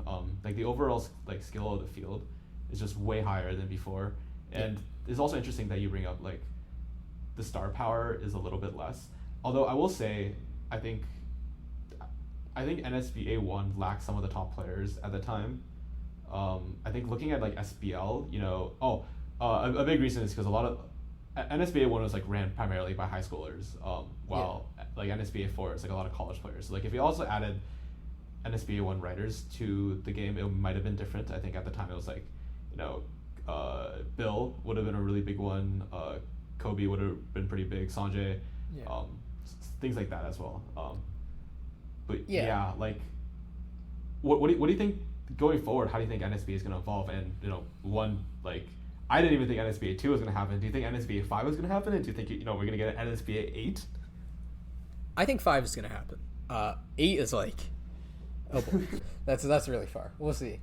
Like the overall like skill of the field is just way higher than before. And it's also interesting that you bring up like the star power is a little bit less. Although I will say, I think NSBA 1 lacked some of the top players at the time. I think looking at like SBL, you know, a big reason is because a lot of NSBA 1 was like ran primarily by high schoolers, while like NSBA 4 is like a lot of college players. So like if you also added NSBA 1 writers to the game, it might have been different. I think at the time it was like, you know, Bill would have been a really big one. Kobe would have been pretty big. Sanjay, things like that as well. But like, what do you think going forward? How do you think NSBA is going to evolve? And you know, I didn't even think NSBA 2 was going to happen. Do you think NSBA 5 was going to happen? And do you think we're going to get an NSBA 8? I think 5 is going to happen. 8 is like, oh boy, that's really far. We'll see.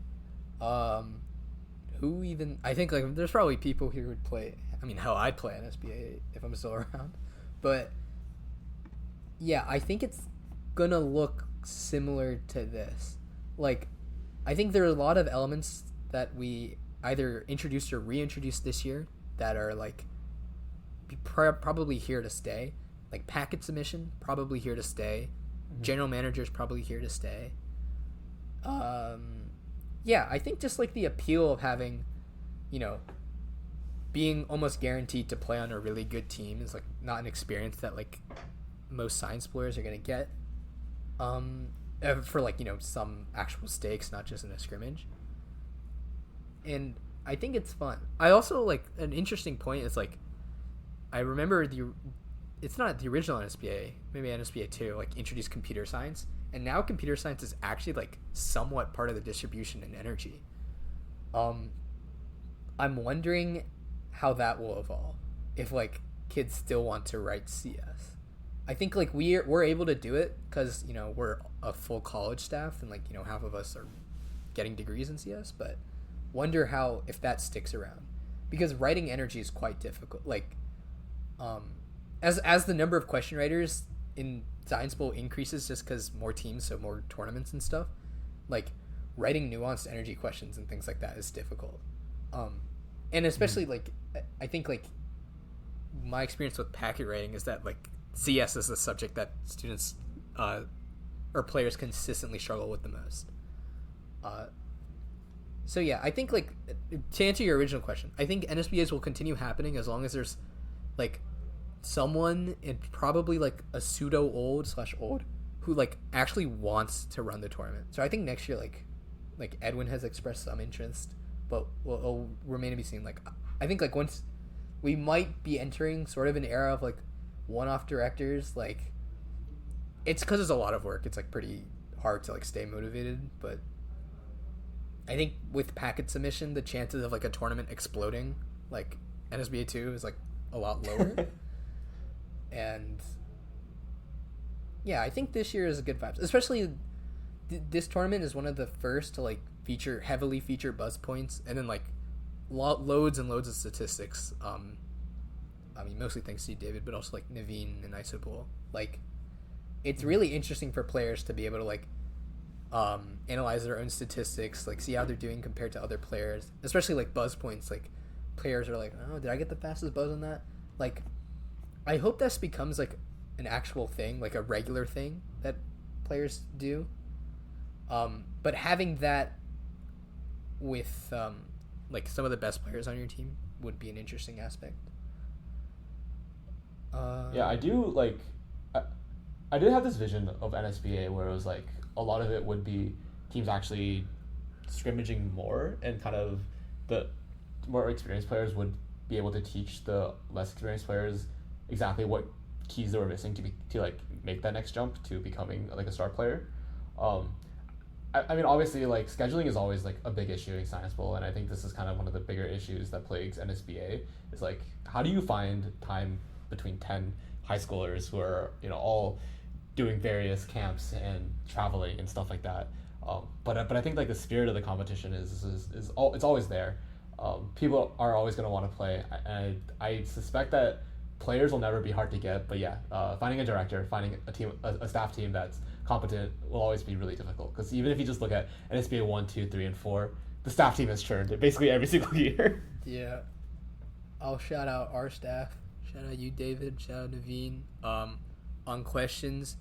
Who even? I think like there's probably people who would play. I mean, hell, I'd play NSBA if I'm still around. But yeah, I think it's gonna look similar to this. Like, I think there are a lot of elements that we either introduced or reintroduced this year that are like probably here to stay. Like packet submission, probably here to stay. General managers probably here to stay. Yeah, I think just like the appeal of having, you know, being almost guaranteed to play on a really good team is like not an experience that like most science players are gonna get. For like, you know, some actual stakes, not just in a scrimmage. And I think it's fun. I also like an interesting point is like, I remember it's not the original NSBA, maybe NSBA 2, like introduced computer science. And now computer science is actually like somewhat part of the distribution and energy. I'm wondering how that will evolve if like kids still want to write CS. I think like we're able to do it because, you know, we're a full college staff and like, you know, half of us are getting degrees in CS, but wonder how if that sticks around, because writing energy is quite difficult. Like as the number of question writers in Science Bowl increases just because more teams, so more tournaments and stuff, like writing nuanced energy questions and things like that is difficult. And especially like I think like my experience with packet writing is that like CS is the subject that students or players consistently struggle with the most. So yeah, I think like to answer your original question, I think NSBAs will continue happening as long as there's like someone, and probably like a pseudo old who like actually wants to run the tournament. So I think next year like Edwin has expressed some interest, but will remain to be seen. Like I think like once we might be entering sort of an era of like one-off directors, like it's because it's a lot of work. It's like pretty hard to like stay motivated, but I think with packet submission, the chances of like a tournament exploding like NSBA 2 is like a lot lower. And yeah, I think this year is a good vibes, especially this tournament is one of the first to like heavily feature buzz points, and then like loads and loads of statistics. I mean, mostly thanks to you, David, but also like Naveen and Isobul. Like, it's really interesting for players to be able to like analyze their own statistics, like see how they're doing compared to other players, especially like buzz points. Like, players are like, oh, did I get the fastest buzz on that? Like, I hope this becomes like an actual thing, like a regular thing that players do. But having that with like some of the best players on your team would be an interesting aspect. Yeah, I do like. I did have this vision of NSBA where it was like a lot of it would be teams actually scrimmaging more, and kind of the more experienced players would be able to teach the less experienced players exactly what keys they were missing to like make that next jump to becoming like a star player. I mean, obviously, like, scheduling is always like a big issue in Science Bowl, and I think this is kind of one of the bigger issues that plagues NSBA. Is like, how do you find time between 10 high schoolers who are, you know, all doing various camps and traveling and stuff like that? But I think like the spirit of the competition is it's always there. People are always going to want to play, and I suspect that players will never be hard to get. But yeah, finding a director, finding a staff team that's competent will always be really difficult, because even if you just look at NSBA 1, 2, 3, and 4, the staff team has churned basically every single year. Yeah, I'll shout out our staff. Shout out you, David. Shout out Naveen. On questions,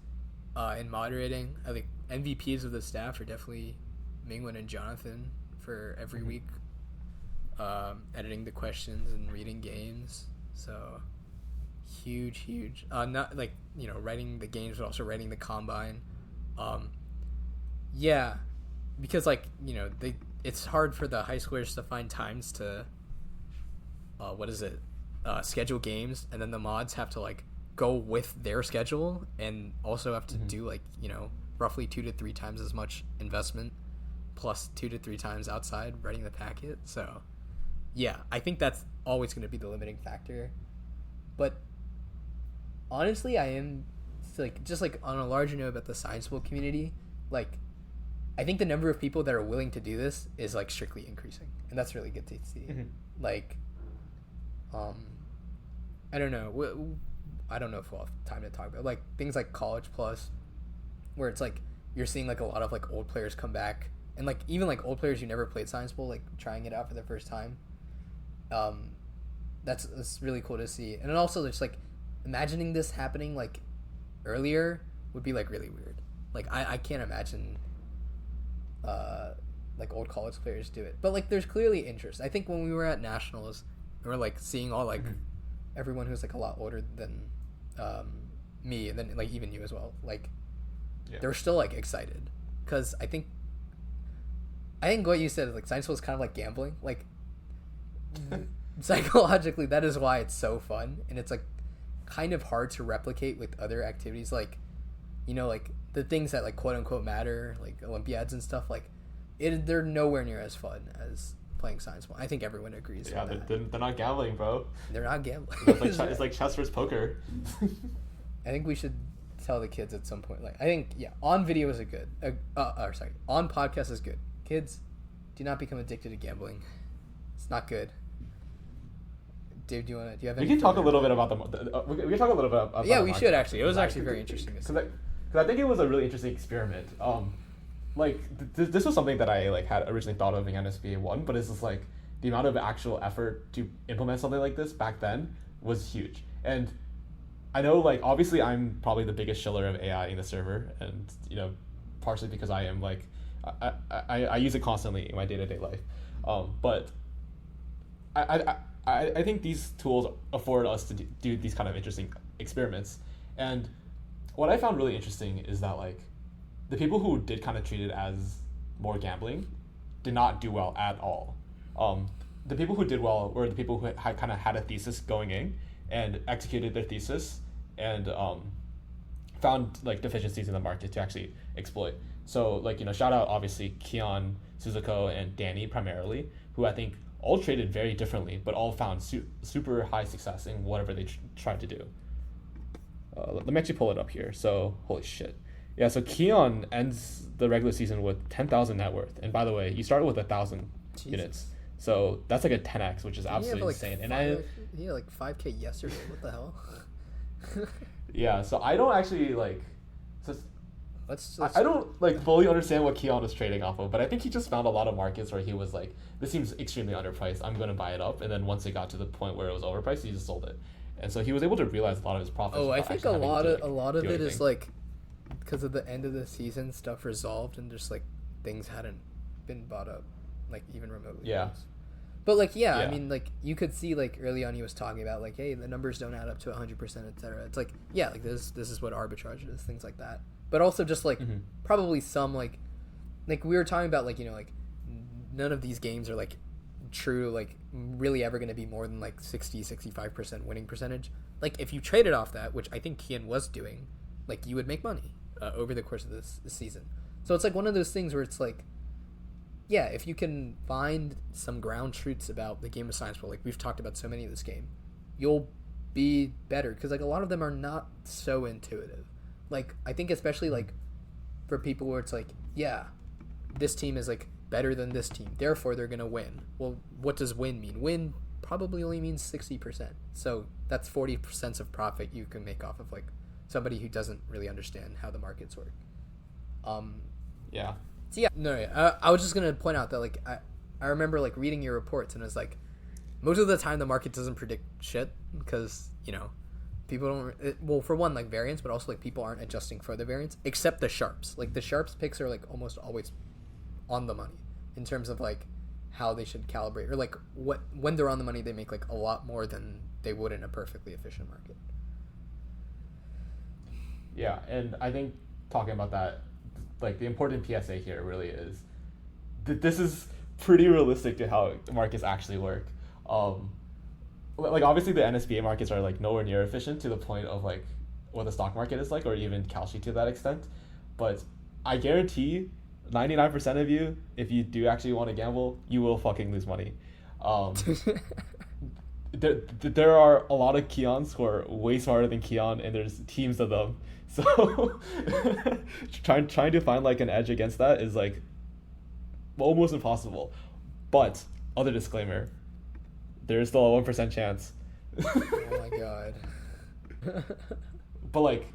and moderating, I think MVPs of the staff are definitely Mingwen and Jonathan for every week. Editing the questions and reading games. So huge. Not like, you know, writing the games, but also writing the combine. Yeah, because like, you know, it's hard for the high schoolers to find times to schedule games, and then the mods have to like go with their schedule and also have to do like, you know, roughly 2 to 3 times as much investment plus 2 to 3 times outside writing the packet. So yeah, I think that's always going to be the limiting factor. But honestly, I am like, just like on a larger note about the Science Bowl community, like, I think the number of people that are willing to do this is like strictly increasing, and that's really good to see. Like, I don't know. I don't know if we'll have time to talk about like things like College Plus, where it's like you're seeing like a lot of like old players come back, and like even like old players who never played Science Bowl like trying it out for the first time. That's really cool to see, and then also just like imagining this happening like earlier would be like really weird. Like I can't imagine like old college players do it, but like there's clearly interest. I think when we were at nationals, we were like seeing all like everyone who's like a lot older than me, and then like even you as well, like they're still like excited, because I think what you said, like Science Bowl is kind of like gambling. Like psychologically, that is why it's so fun, and it's like kind of hard to replicate with other activities, like, you know, like the things that like quote unquote matter, like Olympiads and stuff. Like they're nowhere near as fun as playing Science Bowl. I think everyone agrees. Yeah, with that. They're not gambling, bro. They're not gambling. It's like chess versus poker. I think we should tell the kids at some point. Like, I think on video is a good. On podcast is good. Kids, do not become addicted to gambling. It's not good. Dave, do you have? We can talk a little bit about we can talk a little bit about. Yeah, we should actually. It was actually very interesting. Because I think it was a really interesting experiment. Like this was something that I like had originally thought of in NSBA 1, but it's just like the amount of actual effort to implement something like this back then was huge. And I know, like, obviously I'm probably the biggest shiller of AI in the server, and, you know, partially because I am like I use it constantly in my day-to-day life. But I think these tools afford us to do these kind of interesting experiments. And what I found really interesting is that, like, the people who did kind of treat it as more gambling did not do well at all. The people who did well were the people who had a thesis going in and executed their thesis and found like deficiencies in the market to actually exploit. So, like, you know, shout out obviously Keon, Suzuko, and Danny primarily, who I think all traded very differently, but all found super high success in whatever they tried to do. Let me actually pull it up here. So, holy shit. Yeah, so Keon ends the regular season with 10,000 net worth. And by the way, you started with 1,000 units. So that's like a 10x, which is absolutely insane. He had like 5K yesterday. What the hell? Yeah, so I don't actually like. So Let's I don't like fully understand what Keon was trading off of, but I think he just found a lot of markets where he was like, this seems extremely underpriced. I'm going to buy it up. And then once it got to the point where it was overpriced, he just sold it. And so he was able to realize a lot of his profits. I think a lot of it is like because of the end of the season stuff resolved and just like things hadn't been bought up like even remotely. Yeah. Close. But like I mean like you could see like early on he was talking about like, hey, the numbers don't add up to 100%, etc. It's like like this is what arbitrage is, things like that. But also just like probably some like we were talking about like, you know, like none of these games are like true like really ever going to be more than like 60-65% winning percentage. Like if you traded off that, which I think Kian was doing, like you would make money over the course of this season. So it's like one of those things where it's like, yeah, if you can find some ground truths about the game of science, but like we've talked about so many of this game, you'll be better because like a lot of them are not so intuitive. Like I think especially like for people where it's like, yeah, this team is like better than this team, therefore they're gonna win. Well, what does win mean? Win probably only means 60%. So that's 40% of profit you can make off of like somebody who doesn't really understand how the markets work. Yeah. So I was just gonna point out that like I remember like reading your reports and it was like most of the time the market doesn't predict shit because you know people don't well for one like variance, but also like people aren't adjusting for the variance except the sharps. Like the sharps picks are like almost always on the money in terms of like how they should calibrate or like when they're on the money they make like a lot more than they would in a perfectly efficient market. Yeah, and I think talking about that, like the important PSA here really is that this is pretty realistic to how markets actually work. Like obviously the NSBA markets are like nowhere near efficient to the point of like what the stock market is like, or even Kalshi to that extent. But I guarantee 99% of you, if you do actually want to gamble, you will fucking lose money. There are a lot of Keons who are way smarter than Keon, and there's teams of them. So trying to find like an edge against that is like almost impossible. But other disclaimer, there is still a 1% chance. Oh my god. But like,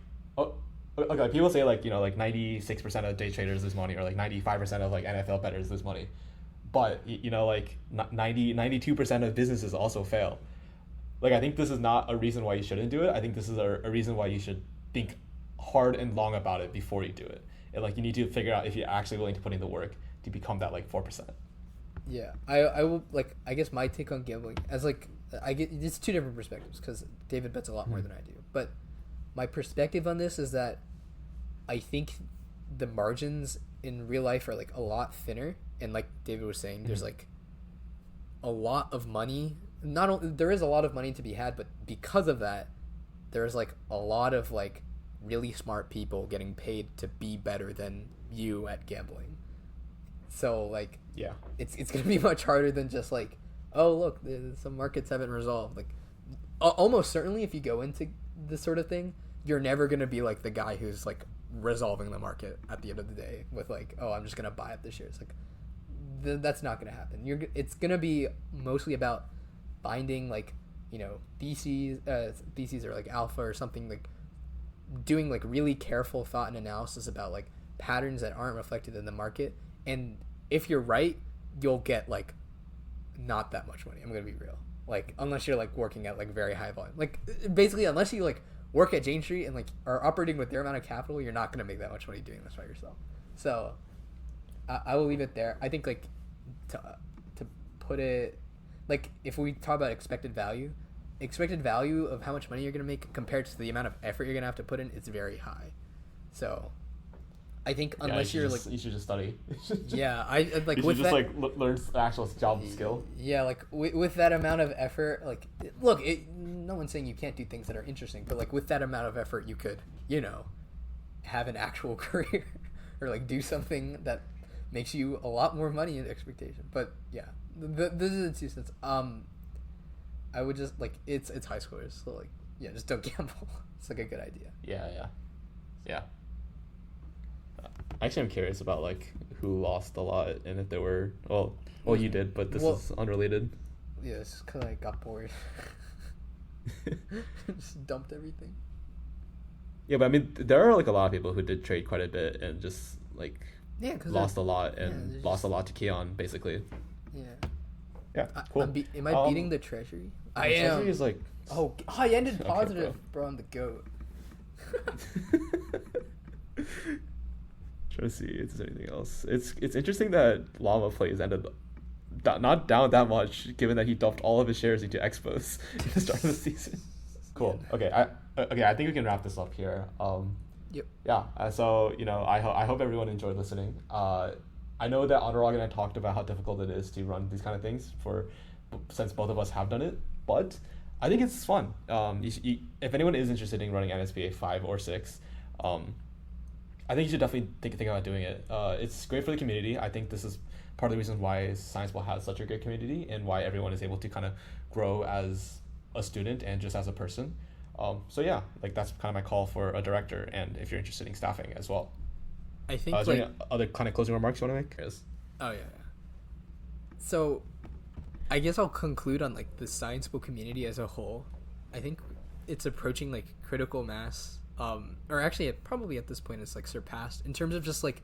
like people say like, you know, like 96% of day traders lose money, or like 95% of like NFL bettors lose money. But you know, like 92% of businesses also fail. Like I think this is not a reason why you shouldn't do it. I think this is a reason why you should think hard and long about it before you do it. And like you need to figure out if you're actually willing to put in the work to become that like 4%. Yeah, I will like I guess my take on gambling as like I get it's two different perspectives because David bets a lot more than I do. But my perspective on this is that I think the margins in real life are like a lot thinner, and like David was saying, there's like a lot of money. Not only there is a lot of money to be had, but because of that, there's like a lot of like really smart people getting paid to be better than you at gambling. So like yeah, it's gonna be much harder than just like, oh look, some markets haven't resolved. Like almost certainly if you go into this sort of thing, you're never gonna be like the guy who's like resolving the market at the end of the day with like, oh, I'm just gonna buy up the shares. Like that's not gonna happen. It's gonna be mostly about finding like, you know, theses or like alpha or something, like doing like really careful thought and analysis about like patterns that aren't reflected in the market. And if you're right, you'll get like not that much money. I'm gonna be real. Like unless you're like working at like very high volume, like basically unless you like work at Jane Street and like are operating with their amount of capital, you're not gonna make that much money doing this by yourself. So I will leave it there. I think like to put it like if we talk about expected value of how much money you're gonna make compared to the amount of effort you're gonna have to put in, it's very high. So I think unless you should just study. Yeah, I like you with should just like learn actual job skill. Yeah, like with that amount of effort, like look, no one's saying you can't do things that are interesting, but like with that amount of effort, you could, you know, have an actual career or like do something that makes you a lot more money in expectation. But yeah, this is the 2 cents. I would just like it's high schoolers, so like yeah, just don't gamble. It's like a good idea. Yeah. Actually, I'm curious about like who lost a lot and if there were well you did, but this is unrelated. Yeah, it's because I got bored. Just dumped everything. Yeah, but I mean, there are like a lot of people who did trade quite a bit and just like lost a lot and lost a lot to Keon, basically. Yeah. Yeah, cool. Am I beating the treasury? I am. Treasury is like. I ended positive, okay, bro. I'm the GOAT. Trying to see if there's anything else. It's interesting that Llama Plays ended not down that much, given that he dumped all of his shares into Expos at the start of the season. Cool. Okay. I think we can wrap this up here. Yep. Yeah. So I hope everyone enjoyed listening. I know that Anurag and I talked about how difficult it is to run these kind of things since both of us have done it, but I think it's fun. If anyone is interested in running NSBA 5 or 6, I think you should definitely think about doing it. It's great for the community. I think this is part of the reason why Science Bowl has such a great community and why everyone is able to kind of grow as a student and just as a person. So yeah, like that's kind of my call for a director, and if you're interested in staffing as well. I think is there any other kind of closing remarks you want to make? Yes. Oh yeah. So, I guess I'll conclude on like the Science Bowl community as a whole. I think it's approaching like critical mass. Or actually, probably at this point it's like surpassed in terms of just like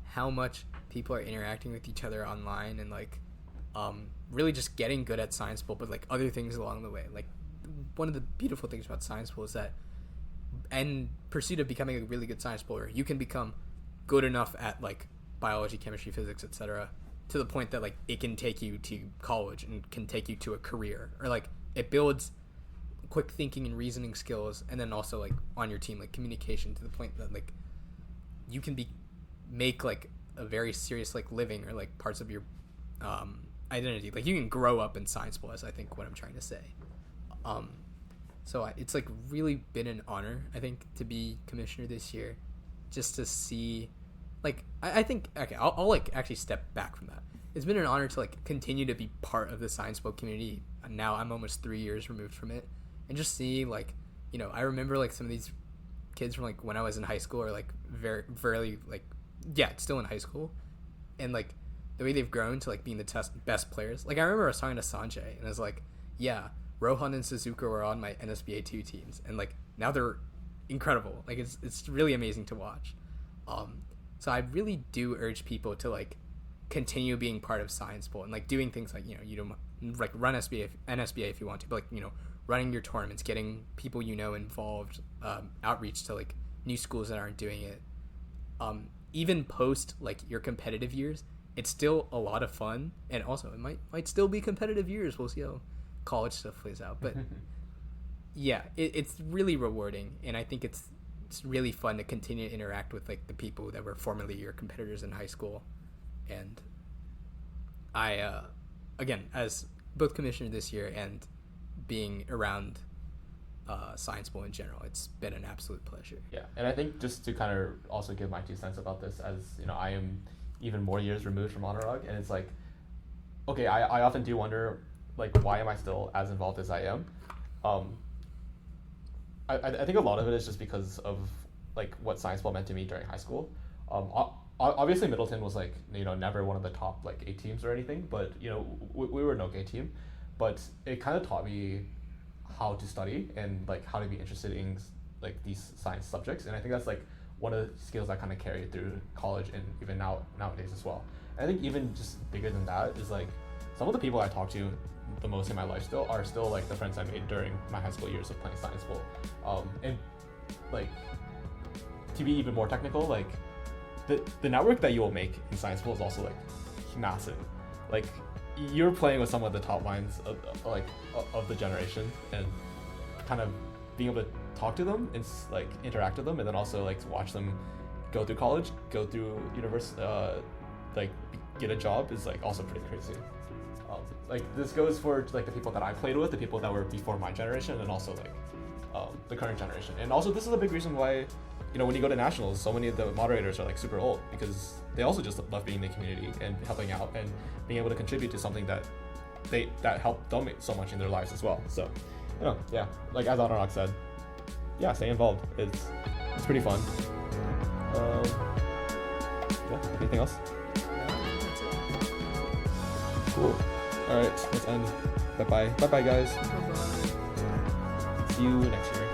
how much people are interacting with each other online and like really just getting good at Science Bowl, but like other things along the way. Like one of the beautiful things about Science Bowl is that in pursuit of becoming a really good Science Bowler, you can become good enough at like biology, chemistry, physics, etc. to the point that like it can take you to college and can take you to a career, or like it builds quick thinking and reasoning skills, and then also like on your team like communication to the point that like you can make like a very serious like living or like parts of your identity. Like you can grow up in Science Bowl, is I think what I'm trying to say. So it's like really been an honor, I think, to be commissioner this year, just to see like I think okay I'll like actually step back from that. It's been an honor to like continue to be part of the Science Bowl community. Now I'm almost 3 years removed from it, and just see like I remember like some of these kids from like when I was in high school, or like very like still in high school, and like the way they've grown to like being the best players. Like I remember I was talking to Sanjay and I was like, yeah, Rohan and Suzuka were on my NSBA2 teams, and like now they're incredible. Like it's really amazing to watch. So I really do urge people to like continue being part of Science Bowl and like doing things like you don't like run NSBA if you want to, but like running your tournaments, getting people involved, outreach to like new schools that aren't doing it. Even post like your competitive years, it's still a lot of fun, and also it might still be competitive years. We'll see how college stuff plays out, but yeah, it's really rewarding, and I think it's really fun to continue to interact with like the people that were formerly your competitors in high school. And I again, as both commissioner this year and being around Science Bowl in general, it's been an absolute pleasure. Yeah, and I think just to kind of also give my 2 cents about this, as I am even more years removed from Anurag, and it's like, okay, I often do wonder like why am I still as involved as I am. I think a lot of it is just because of like what Science Bowl meant to me during high school. Obviously Middleton was like never one of the top like 8 teams or anything, but we were an okay team, but it kind of taught me how to study and like how to be interested in like these science subjects, and I think that's like one of the skills I kind of carried through college and even nowadays as well. And I think even just bigger than that is like some of the people I talk to the most in my life are still like the friends I made during my high school years of playing Science Bowl. And like to be even more technical, like the network that you will make in Science Bowl is also like massive. Like you're playing with some of the top minds of the generation, and kind of being able to talk to them and like interact with them, and then also like watch them go through college, go through university, like get a job is like also pretty crazy. Like this goes for like the people that I played with, the people that were before my generation, and also like the current generation. And also this is a big reason why when you go to nationals, so many of the moderators are like super old, because they also just love being in the community and helping out and being able to contribute to something that helped them so much in their lives as well. So yeah, like as Anurag said, yeah, stay involved. It's pretty fun. Yeah. Anything else? That's it. Cool. All right. Let's end. Bye bye. Bye bye, guys. Bye-bye. See you next year.